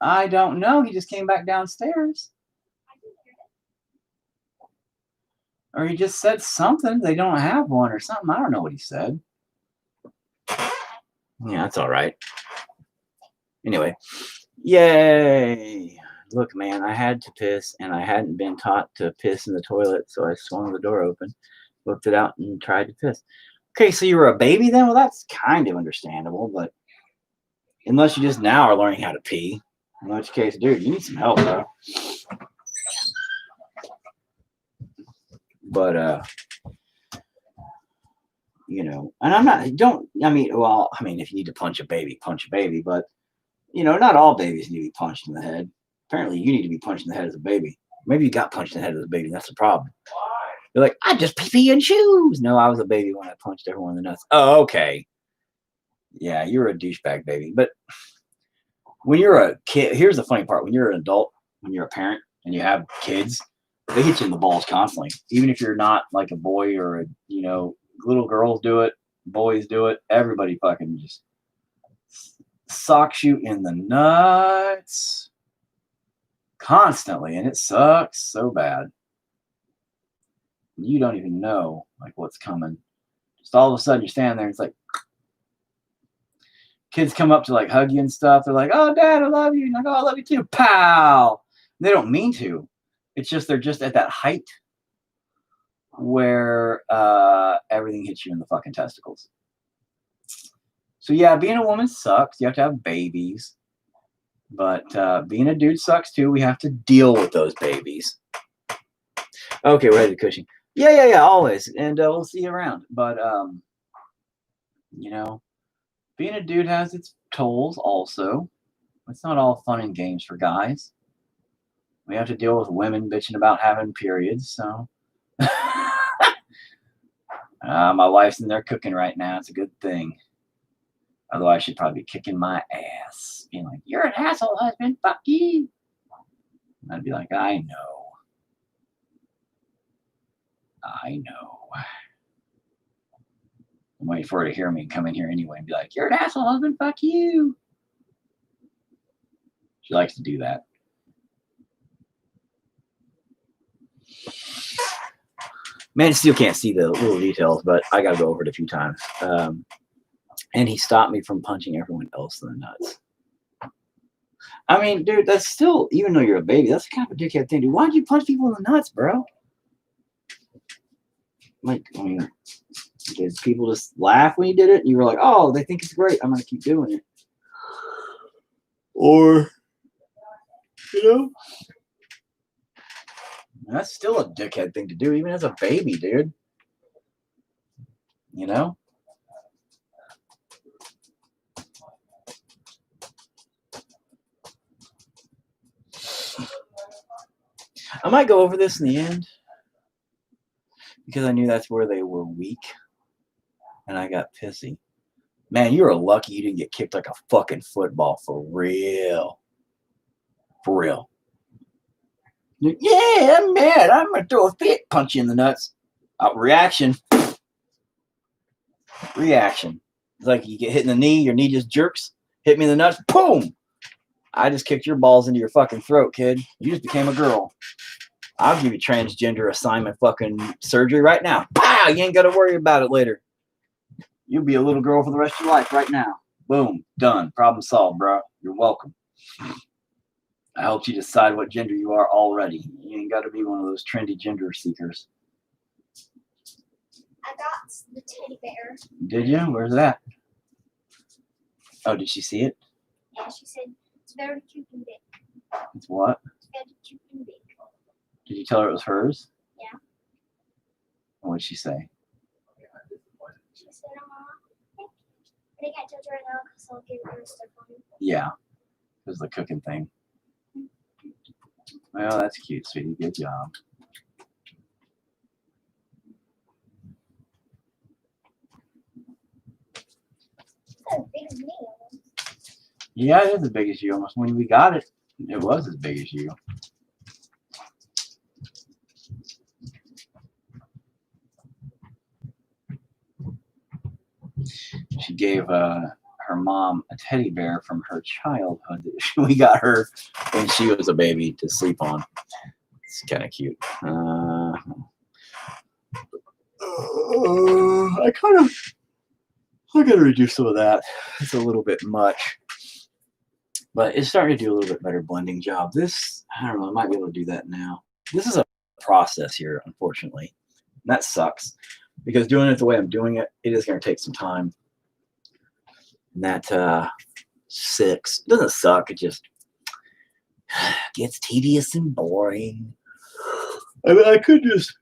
I don't know. He just came back downstairs. Or he just said something. They don't have one or something. I don't know what he said. Yeah, that's all right. Anyway. Yay. Look, man, I had to piss, and I hadn't been taught to piss in the toilet, so I swung the door open, whipped it out, and tried to piss. Okay, so you were a baby then? Well, that's kind of understandable, but unless you just now are learning how to pee, in which case, dude, you need some help, bro. But, you know, and if you need to punch a baby, but, you know, not all babies need to be punched in the head. Apparently, you need to be punched in the head as a baby. Maybe you got punched in the head as a baby. That's the problem. You're like, I just pee in shoes. No, I was a baby when I punched everyone in the nuts. Oh, okay. Yeah, you're a douchebag baby. But when you're a kid, here's the funny part. When you're an adult, when you're a parent and you have kids, they hit you in the balls constantly. Even if you're not like a boy or a, you know, little girls do it, boys do it. Everybody fucking just socks you in the nuts constantly, and it sucks so bad. You don't even know like what's coming. Just all of a sudden you're standing there and it's like kids come up to like hug you and stuff. They're like, oh, Dad, I love you. And I'm like, oh, I love you too. Pow. And they don't mean to. It's just they're just at that height where everything hits you in the fucking testicles. So yeah, being a woman sucks. You have to have babies. But being a dude sucks too. We have to deal with those babies. Okay, we're headed to Cushing. Yeah, always. And we'll see you around. But, you know, being a dude has its tolls also. It's not all fun and games for guys. We have to deal with women bitching about having periods, so. My wife's in there cooking right now. It's a good thing. Otherwise, she'd probably be kicking my ass. Being like, you're an asshole, husband. Fuck you. And I'd be like, I know. I'm waiting for her to hear me and come in here anyway and be like, you're an asshole, husband. Fuck you. She likes to do that. Man, still can't see the little details, but I got to go over it a few times. And he stopped me from punching everyone else in the nuts. I mean, dude, that's still, even though you're a baby, that's kind of a dickhead thing. Dude, why'd you punch people in the nuts, bro? Like, I mean, did people just laugh when you did it? And you were like, oh, they think it's great. I'm going to keep doing it. Or, you know, that's still a dickhead thing to do, even as a baby, dude. You know? I might go over this in the end because I knew that's where they were weak and I got pissy. Man, you were lucky you didn't get kicked like a fucking football for real. For real. Yeah, I'm mad. I'm gonna throw a fit, punch you in the nuts. Reaction. Reaction. It's like you get hit in the knee, your knee just jerks, hit me in the nuts, boom! I just kicked your balls into your fucking throat, kid. You just became a girl. I'll give you transgender assignment fucking surgery right now. Pow! You ain't gotta worry about it later. You'll be a little girl for the rest of your life right now. Boom. Done. Problem solved, bro. You're welcome. I helped you decide what gender you are already. You ain't gotta be one of those trendy gender seekers. I got the teddy bear. Did you? Where's that? Oh, did she see it? Yeah, she said it's very cute and big. It's what? It's very cute and big. Did you tell her it was hers? Yeah. And what did she say? She said, thank you. I think I told her right now because I'll give her stuff on you. Yeah. It was the cooking thing. Well, that's cute, sweetie. Good job. It's as big as me. Yeah, it is as big as you. Almost when we got it, it was as big as you. She gave her mom a teddy bear from her childhood that we got her when she was a baby to sleep on. It's kind of cute. I gotta reduce some of that. It's a little bit much. But it's starting to do a little bit better blending job. This, I don't know, I might be able to do that now. This is a process here, unfortunately. And that sucks. Because doing it the way I'm doing it, it is going to take some time. And that sucks. It doesn't suck, it just gets tedious and boring. I mean, I could just...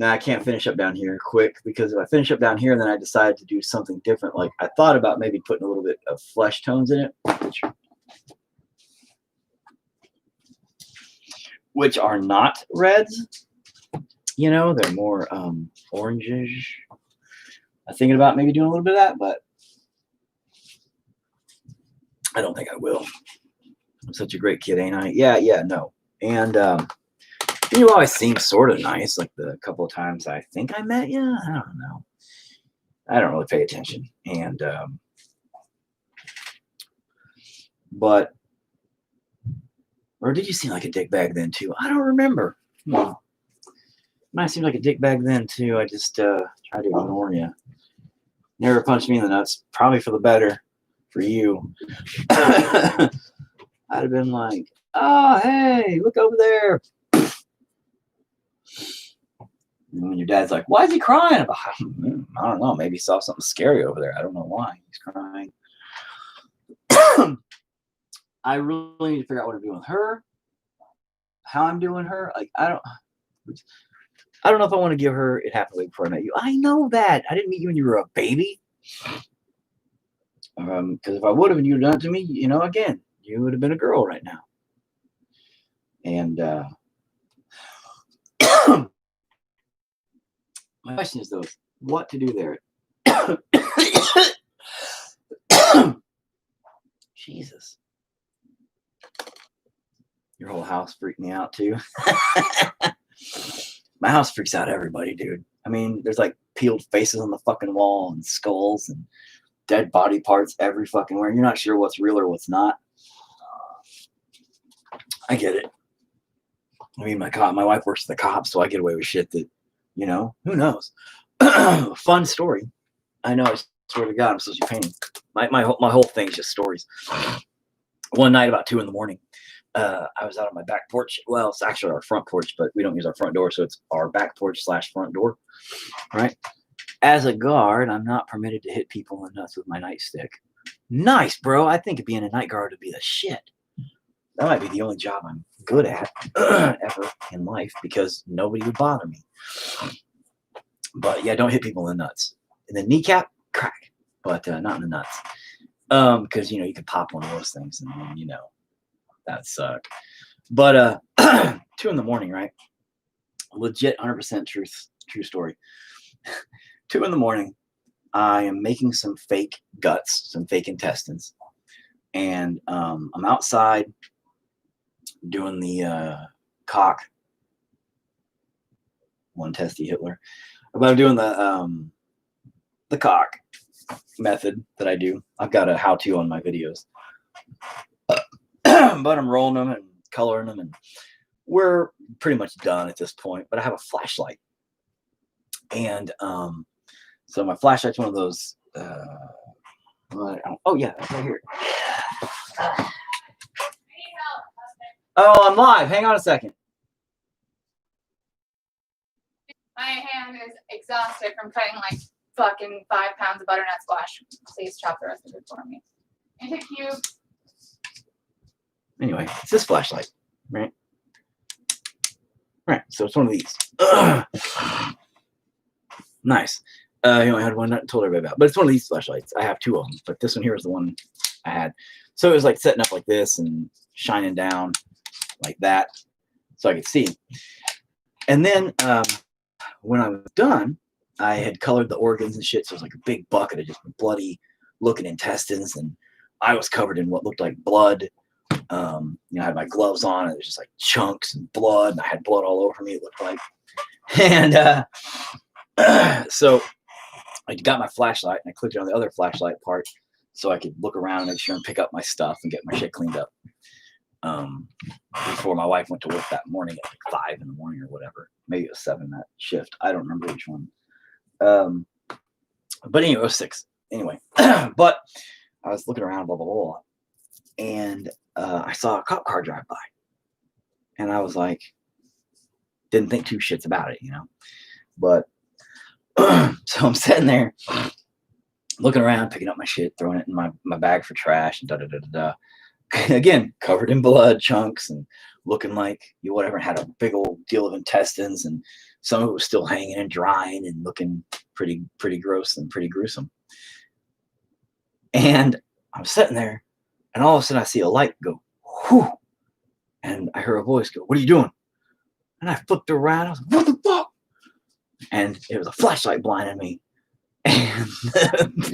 Now I can't finish up down here quick, because if I finish up down here and then I decide to do something different, like I thought about maybe putting a little bit of flesh tones in it, which are not reds. You know, they're more orangish. I'm thinking about maybe doing a little bit of that, but I don't think I will. I'm such a great kid, ain't I? Yeah, no. And you always seem sort of nice, like the couple of times I think I met you. I don't know. I don't really pay attention. And, but, or did you seem like a dick bag then too? I don't remember. Well, might seem like a dick bag then too. I just tried to ignore you. Never punched me in the nuts. Probably for the better for you. I'd have been like, oh, hey, look over there. And when your dad's like, why is he crying? I don't know. Maybe he saw something scary over there. I don't know why he's crying. I really need to figure out what I'm doing with her. How I'm doing her. Like, I don't know if I want to give her it happened way before I met you. I know that. I didn't meet you when you were a baby. Because if I would have and you'd done it to me, you know, again, you would have been a girl right now. And my question is, though, what to do there? Jesus. Your whole house freaked me out, too. My house freaks out everybody, dude. I mean, there's like peeled faces on the fucking wall and skulls and dead body parts every fucking where. You're not sure what's real or what's not. I get it. I mean, my wife works for the cops, so I get away with shit that, you know, who knows? Fun story. I know. I swear to God, I'm supposed to be painting. My whole thing is just stories. One night, about 2 a.m, I was out on my back porch. Well, it's actually our front porch, but we don't use our front door, so it's our back porch / front door. Right? As a guard, I'm not permitted to hit people in the nuts with my nightstick. Nice, bro. I think being a night guard would be the shit. That might be the only job I'm good at ever in life, because nobody would bother me. But yeah, don't hit people in the nuts. In the kneecap, crack, but not in the nuts. Because, you know, you could pop one of those things and then, you know, that suck. But 2 a.m, right? Legit 100% true story. 2 a.m, I am making some fake guts, some fake intestines. and I'm outside doing the cock. One testy Hitler. But I'm doing the cock method that I do. I've got a how-to on my videos. But I'm rolling them and coloring them, and we're pretty much done at this point. But I have a flashlight, and so my flashlight's one of those. Oh yeah, it's right here. Oh, I'm live. Hang on a second. My hand is exhausted from cutting like fucking 5 pounds of butternut squash. Please chop the rest of it for me. And a cube. Anyway, it's this flashlight, right? Right. So it's one of these. Ugh. Nice. You know, I had one I told everybody about, but it's one of these flashlights. I have 2 of them, but this one here is the one I had. So it was like setting up like this and shining down like that, so I could see. And then when I was done, I had colored the organs and shit. So it was like a big bucket of just bloody looking intestines, and I was covered in what looked like blood. You know, I had my gloves on, and it was just like chunks and blood, and I had blood all over me, it looked like. And so I got my flashlight, and I clicked it on the other flashlight part so I could look around and make sure and pick up my stuff and get my shit cleaned up. Before my wife went to work that morning at like 5 in the morning or whatever. Maybe it was 7 that shift. I don't remember which one. But anyway, it was 6. Anyway, but I was looking around, blah, blah, blah. And I saw a cop car drive by. And I was like, didn't think 2 shits about it, you know. But so I'm sitting there looking around, picking up my shit, throwing it in my bag for trash, and da-da-da-da-da. Again, covered in blood chunks and looking like you whatever, had a big old deal of intestines, and some of it was still hanging and drying and looking pretty gross and pretty gruesome. And I'm sitting there, and all of a sudden I see a light go, whoo, and I hear a voice go, "What are you doing?" And I flipped around. I was like, "What the fuck?" And it was a flashlight blinding me. And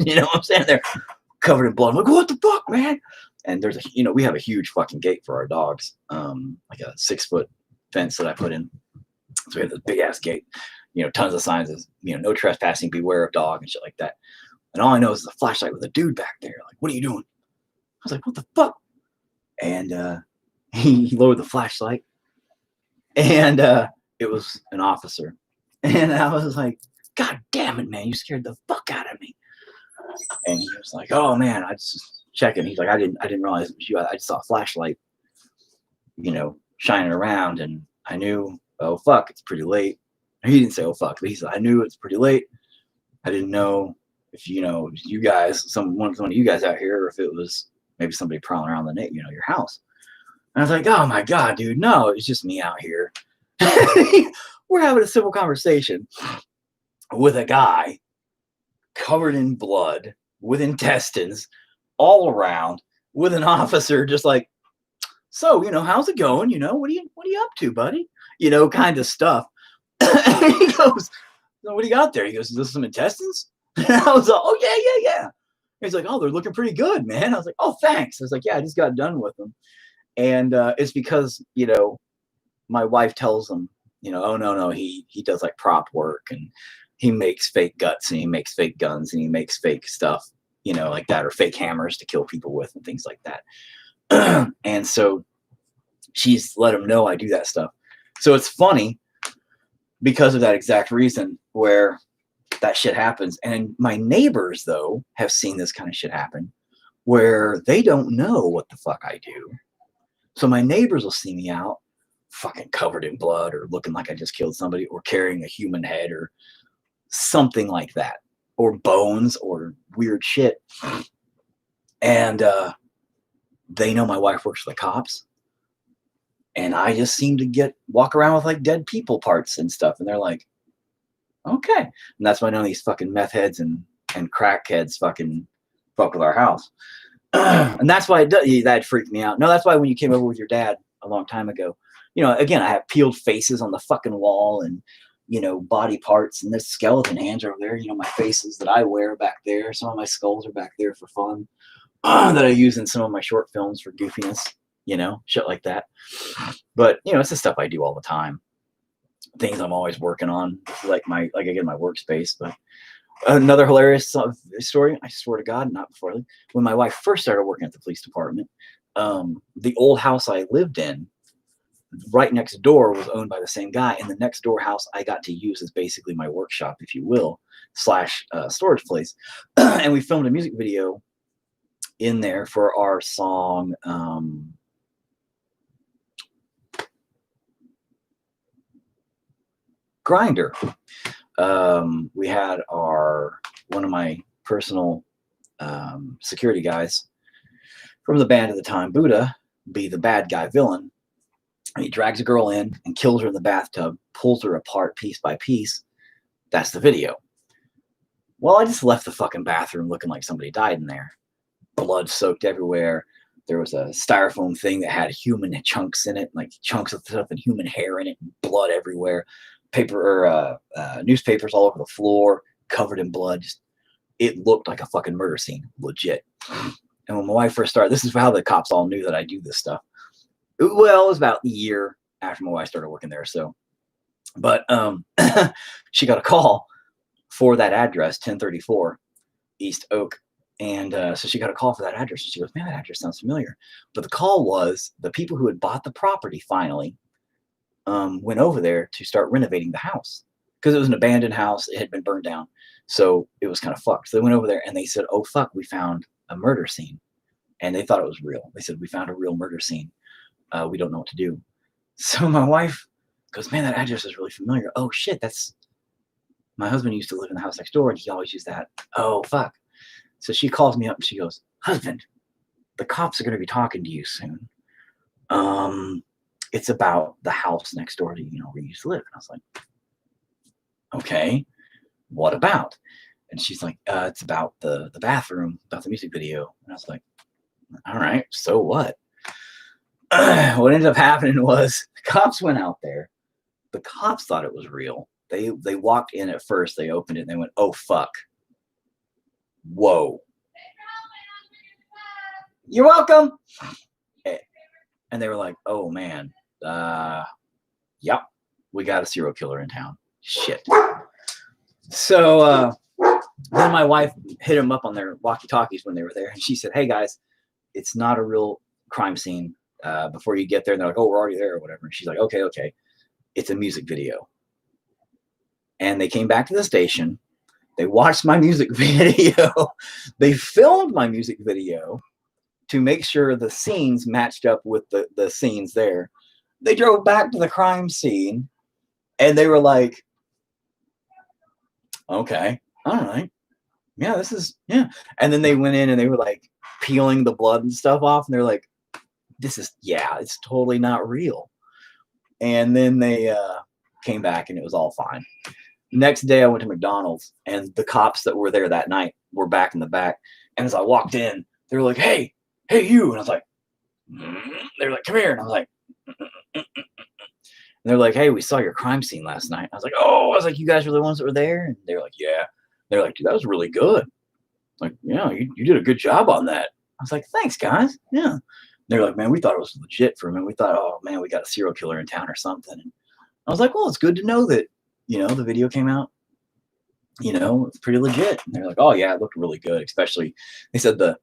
you know, I'm standing there covered in blood. I'm like, "What the fuck, man?" And there's we have a huge fucking gate for our dogs, like a 6-foot fence that I put in. So we have this big ass gate, tons of signs of, no trespassing, beware of dog and shit like that. And all I know is a flashlight with a dude back there. Like, "What are you doing?" I was like, "What the fuck?" And he lowered the flashlight, and it was an officer. And I was like, "God damn it, man, you scared the fuck out of me." And he was like, "Oh man, I just checking." He's like, I didn't realize it was you. I just saw a flashlight, shining around, and I knew, oh fuck, it's pretty late. He didn't say oh fuck, but he said, I knew it's pretty late. I didn't know if you guys, one of you guys out here, or if it was maybe somebody prowling around your house. And I was like, "Oh my god, dude, no, it's just me out here." We're having a civil conversation with a guy covered in blood, with intestines all around, with an officer just like, "So, how's it going? What are you up to, buddy?" Kind of stuff. And he goes, "So what do you got there?" He goes, "Is this some intestines?" And I was like, "Oh yeah. He's like, "Oh, they're looking pretty good, man." I was like, "Oh, thanks." I was like, "Yeah, I just got done with them." And it's because, my wife tells him, "Oh no, he does like prop work, and he makes fake guts, and he makes fake guns, and he makes fake stuff, like that, or fake hammers to kill people with and things like that." And so she's let him know I do that stuff. So it's funny because of that exact reason where that shit happens. And my neighbors, though, have seen this kind of shit happen where they don't know what the fuck I do. So my neighbors will see me out fucking covered in blood, or looking like I just killed somebody, or carrying a human head, or something like that, or bones, or weird shit. And they know my wife works for the cops, and I just seem to walk around with like dead people parts and stuff, and they're like, "Okay." And that's why none of these fucking meth heads and crackheads fucking fuck with our house. And that's why that freaked me out. No, that's why when you came over with your dad a long time ago, again, I have peeled faces on the fucking wall, and body parts, and there's skeleton hands over there, my faces that I wear back there. Some of my skulls are back there for fun. that I use in some of my short films for goofiness, shit like that. But it's the stuff I do all the time. Things I'm always working on, like I get my workspace. But another hilarious story. I swear to God, not before when my wife first started working at the police department. The old house I lived in, right next door, was owned by the same guy, and the next door house I got to use as basically my workshop, if you will, / storage place. And we filmed a music video in there for our song. Grinder. We had one of my personal security guys from the band at the time, Buddha, be the bad guy villain. And he drags a girl in and kills her in the bathtub, pulls her apart piece by piece. That's the video. Well, I just left the fucking bathroom looking like somebody died in there. Blood soaked everywhere. There was a styrofoam thing that had human chunks in it, like chunks of stuff and human hair in it, and blood everywhere. Newspapers all over the floor, covered in blood. It looked like a fucking murder scene, legit. And when my wife first started, this is how the cops all knew that I do this stuff. Well, it was about a year after my wife started working there. So, but she got a call for that address, 1034 East Oak. And so she got a call for that address. And she goes, man, that address sounds familiar. But the call was the people who had bought the property finally went over there to start renovating the house. Because it was an abandoned house. It had been burned down. So it was kind of fucked. So they went over there and they said, oh, fuck, we found a murder scene. And they thought it was real. They said, we found a real murder scene. We don't know what to do. So my wife goes, man, that address is really familiar. Oh, shit, my husband used to live in the house next door, and he always used that. Oh, fuck. So she calls me up, and she goes, husband, the cops are going to be talking to you soon. It's about the house next door to, where you used to live. And I was like, okay, what about? And she's like, it's about the bathroom, about the music video. And I was like, all right, so what? What ended up happening was the cops went out there. The cops thought it was real. They walked in at first. They opened it and they went, oh, fuck. Whoa. You're welcome. And they were like, oh, man. Yep. We got a serial killer in town. Shit. So then my wife hit them up on their walkie-talkies when they were there. And she said, hey, guys, it's not a real crime scene. Before you get there, and they're like, oh, we're already there or whatever. And she's like, okay. It's a music video. And they came back to the station. They watched my music video. They filmed my music video to make sure the scenes matched up with the scenes there. They drove back to the crime scene, and they were like, okay, all right. Yeah, yeah. And then they went in, and they were like peeling the blood and stuff off, and they're like, it's totally not real. And then they came back and it was all fine. Next day I went to McDonald's and the cops that were there that night were back in the back. And as I walked in, they were like, hey, you. And I was like, they were like, come here. And I was like, and they're like, hey, we saw your crime scene last night. I was like, you guys were the ones that were there? And they were like, yeah. They're like, dude, that was really good. Like, yeah, you did a good job on that. I was like, thanks, guys. Yeah. They're like, man, we thought it was legit for a minute. We thought, oh, man, we got a serial killer in town or something. And I was like, well, it's good to know that, the video came out, it's pretty legit. And they're like, oh, yeah, it looked really good. Especially, they said the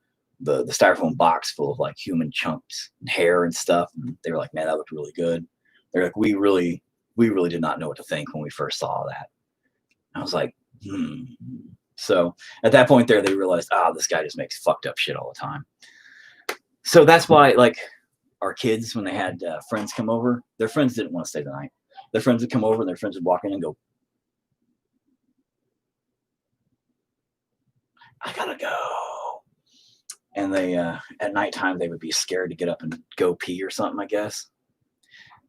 styrofoam box full of, like, human chunks and hair and stuff. And they were like, man, that looked really good. They're like, we really did not know what to think when we first saw that. I was like, So at that point there, they realized, this guy just makes fucked up shit all the time. So that's why, like, our kids, when they had friends come over, their friends didn't want to stay the night. Their friends would come over and their friends would walk in and go, I gotta go. And they, at nighttime, they would be scared to get up and go pee or something, I guess.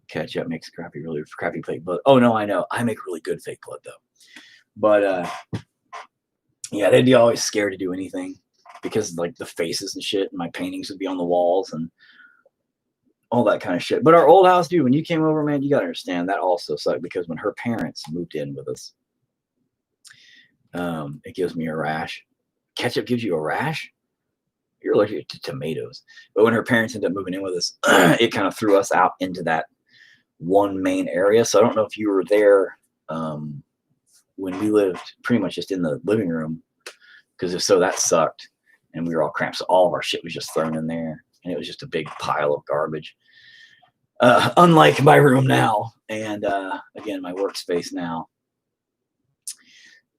Ketchup makes really crappy fake blood. Oh, no, I know. I make really good fake blood, though. But, yeah, they'd be always scared to do anything. Because like the faces and shit, and my paintings would be on the walls and all that kind of shit. But our old house, dude, when you came over, man, you gotta understand that also sucked because when her parents moved in with us, it gives me a rash. Ketchup gives you a rash? you're allergic to tomatoes. But when her parents ended up moving in with us, it kind of threw us out into that one main area. So I don't know if you were there when we lived pretty much just in the living room, because if so, that sucked. And we were all cramped. So all of our shit was just thrown in there. And it was just a big pile of garbage. Unlike my room now. And again, my workspace now.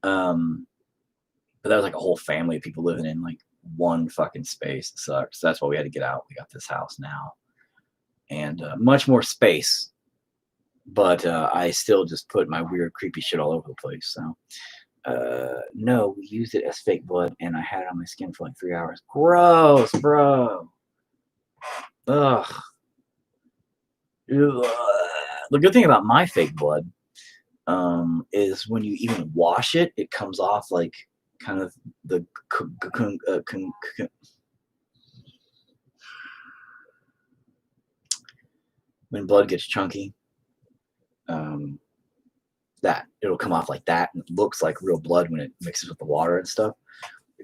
But that was like a whole family of people living in like one fucking space. It sucked. So that's why we had to get out. We got this house now. And much more space. But I still just put my weird, creepy shit all over the place. So, no, we used it as fake blood, and I had it on my skin for like 3 hours. Gross, bro. Ugh. Ugh. The good thing about my fake blood is when you even wash it, it comes off like kind of the when blood gets chunky. That it'll come off like that, and it looks like real blood when it mixes with the water and stuff.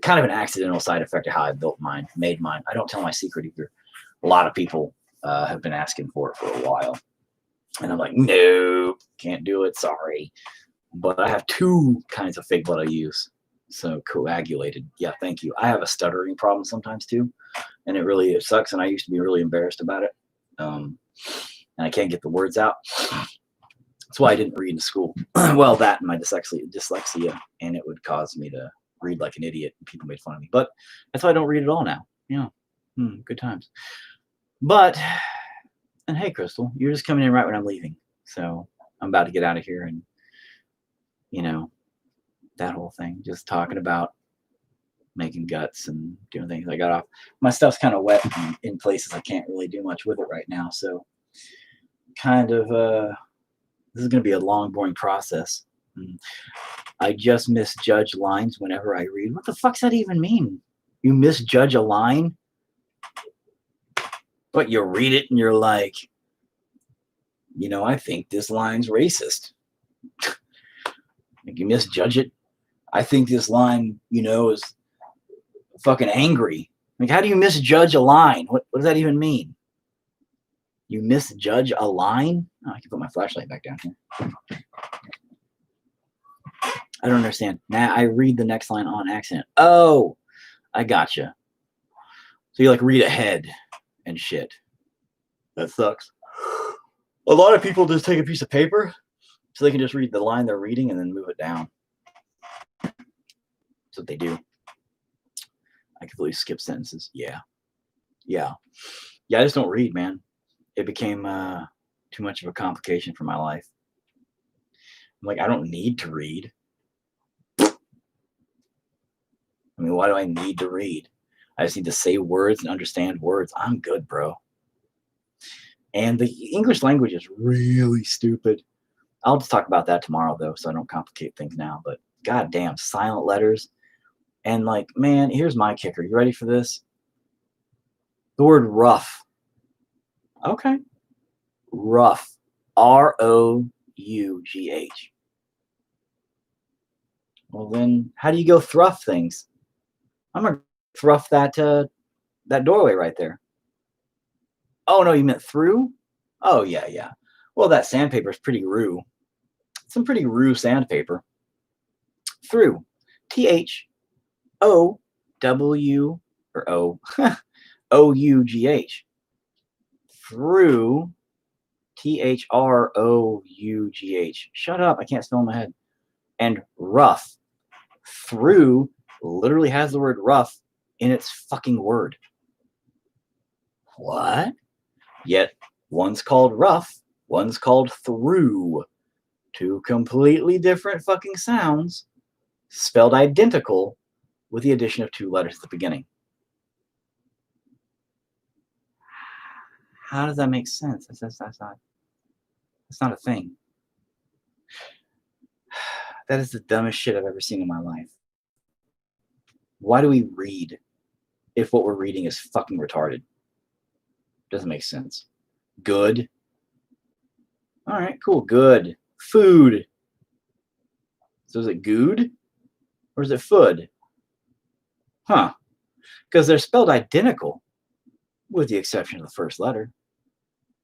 Kind of an accidental side effect of how I made mine. I don't tell my secret either. A lot of people have been asking for it for a while, and I'm like, no, can't do it. Sorry, but I have 2 kinds of fake blood I use. So coagulated, yeah, thank you. I have a stuttering problem sometimes too, and it sucks. And I used to be really embarrassed about it, and I can't get the words out. That's why I didn't read in school. Well, that and my dyslexia, and it would cause me to read like an idiot, and people made fun of me. But that's why I don't read at all now. Yeah, good times. But, and hey, Crystal, you're just coming in right when I'm leaving. So I'm about to get out of here, and, you know, that whole thing. Just talking about making guts and doing things. I got off. My stuff's kind of wet in places I can't really do much with it right now. So kind of... this is going to be a long, boring process. I just misjudge lines whenever I read. What the fuck's that even mean? You misjudge a line? But you read it and you're like, I think this line's racist. Like, you misjudge it. I think this line, is fucking angry. Like, how do you misjudge a line? What does that even mean? You misjudge a line? Oh, I can put my flashlight back down here. I don't understand. Now I read the next line on accident. Oh, I gotcha. So you like read ahead and shit. That sucks. A lot of people just take a piece of paper so they can just read the line they're reading and then move it down. That's what they do. I completely skip sentences. Yeah. I just don't read, man. It became too much of a complication for my life. I'm like, I don't need to read. I mean, why do I need to read? I just need to say words and understand words. I'm good, bro. And the English language is really stupid. I'll just talk about that tomorrow, though, so I don't complicate things now. But goddamn, silent letters. And like, man, here's my kicker. You ready for this? The word rough. Okay. Rough. Rough. Well, then how do you go thruff things? I'm going to thruff that doorway right there. Oh, no, you meant through? Oh, yeah. Well, that sandpaper is pretty rue. Some pretty rue sandpaper. Through. T-H-O-W or O. O-U-G-H. Through. T-H-R-O-U-G-H. Shut up. I can't spell in my head. And rough. Through literally has the word rough in its fucking word. What? Yet one's called rough, one's called through. 2 completely different fucking sounds, spelled identical with the addition of 2 letters at the beginning. How does that make sense? That's not a thing. That is the dumbest shit I've ever seen in my life. Why do we read if what we're reading is fucking retarded? Doesn't make sense. Good. All right, cool. Good. Food. So is it good or is it food? Huh. because they're spelled identical with the exception of the first letter.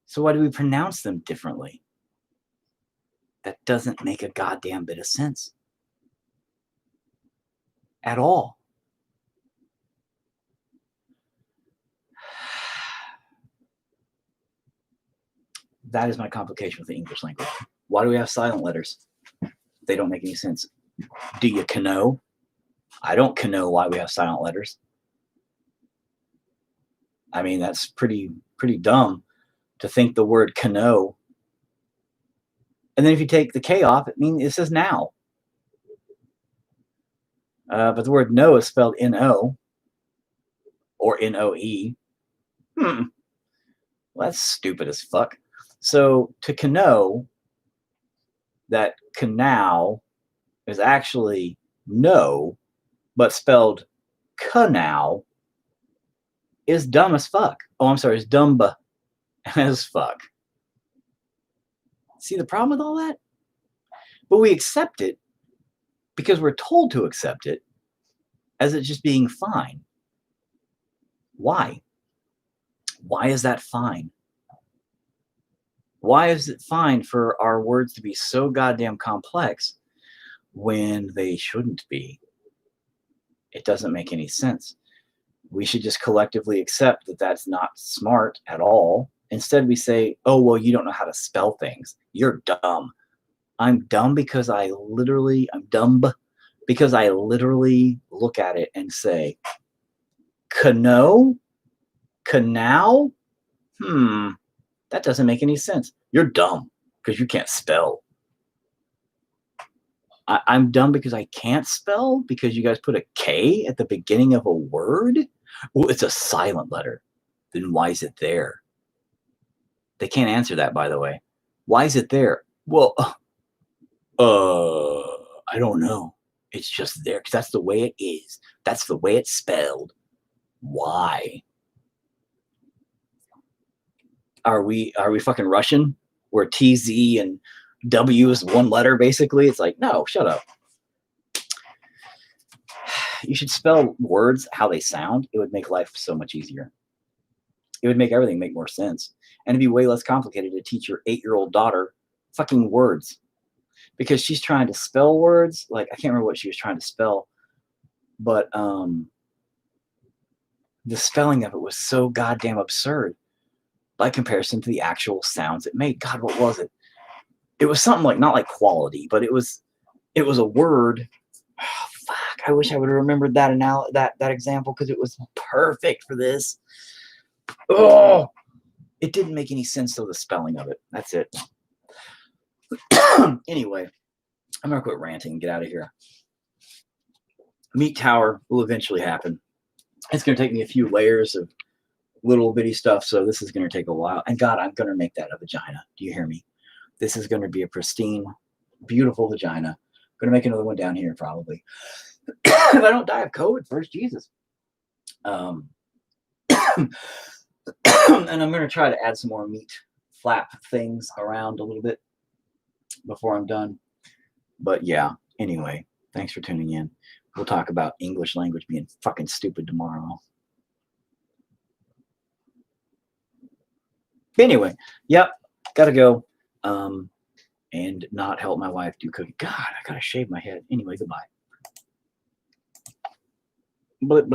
So why do we pronounce them differently? That doesn't make a goddamn bit of sense at all. That is my complication with the English language. Why do we have silent letters? They don't make any sense. Do you know? I don't know why we have silent letters. I mean, that's pretty dumb to think the word know. And then if you take the K off, it says now. But the word no is spelled N-O or N-O-E. Well, that's stupid as fuck. So to know that canal is actually no, but spelled canal is dumb as fuck. Oh, I'm sorry, it's dumb as fuck. See the problem with all that? But we accept it because we're told to accept it as it just being fine. Why? Why is that fine? Why is it fine for our words to be so goddamn complex when they shouldn't be? It doesn't make any sense. We should just collectively accept that that's not smart at all. Instead, we say, oh, well, you don't know how to spell things. You're dumb. I'm dumb because I'm dumb because I literally look at it and say, canal? That doesn't make any sense. You're dumb because you can't spell. I'm dumb because I can't spell because you guys put a K at the beginning of a word? Well, it's a silent letter. Then why is it there? They can't answer that, by the way. Why is it there? Well, I don't know. It's just there because that's the way it is. That's the way it's spelled. Why? Are we fucking Russian? Where TZ and W is one letter, basically? It's like, no, shut up. You should spell words how they sound. It would make life so much easier. It would make everything make more sense. And it'd be way less complicated to teach your 8-year-old daughter fucking words. Because she's trying to spell words. Like, I can't remember what she was trying to spell. But the spelling of it was so goddamn absurd by comparison to the actual sounds it made. God, what was it? It was something like, not like quality, but it was a word. Oh, fuck, I wish I would have remembered that example because it was perfect for this. Oh, it didn't make any sense though, the spelling of it. That's it. Anyway, I'm gonna quit ranting and get out of here. Meat Tower will eventually happen. It's gonna take me a few layers of little bitty stuff, so this is gonna take a while. And God, I'm gonna make that a vagina. Do you hear me? This is gonna be a pristine, beautiful vagina. I'm gonna make another one down here probably. If I don't die of COVID first, Jesus. And I'm gonna try to add some more meat flap things around a little bit before I'm done. But yeah, anyway, thanks for tuning in. We'll talk about English language being fucking stupid tomorrow. Anyway, yep, gotta go. And not help my wife do cooking. God, I gotta shave my head. Anyway, goodbye. But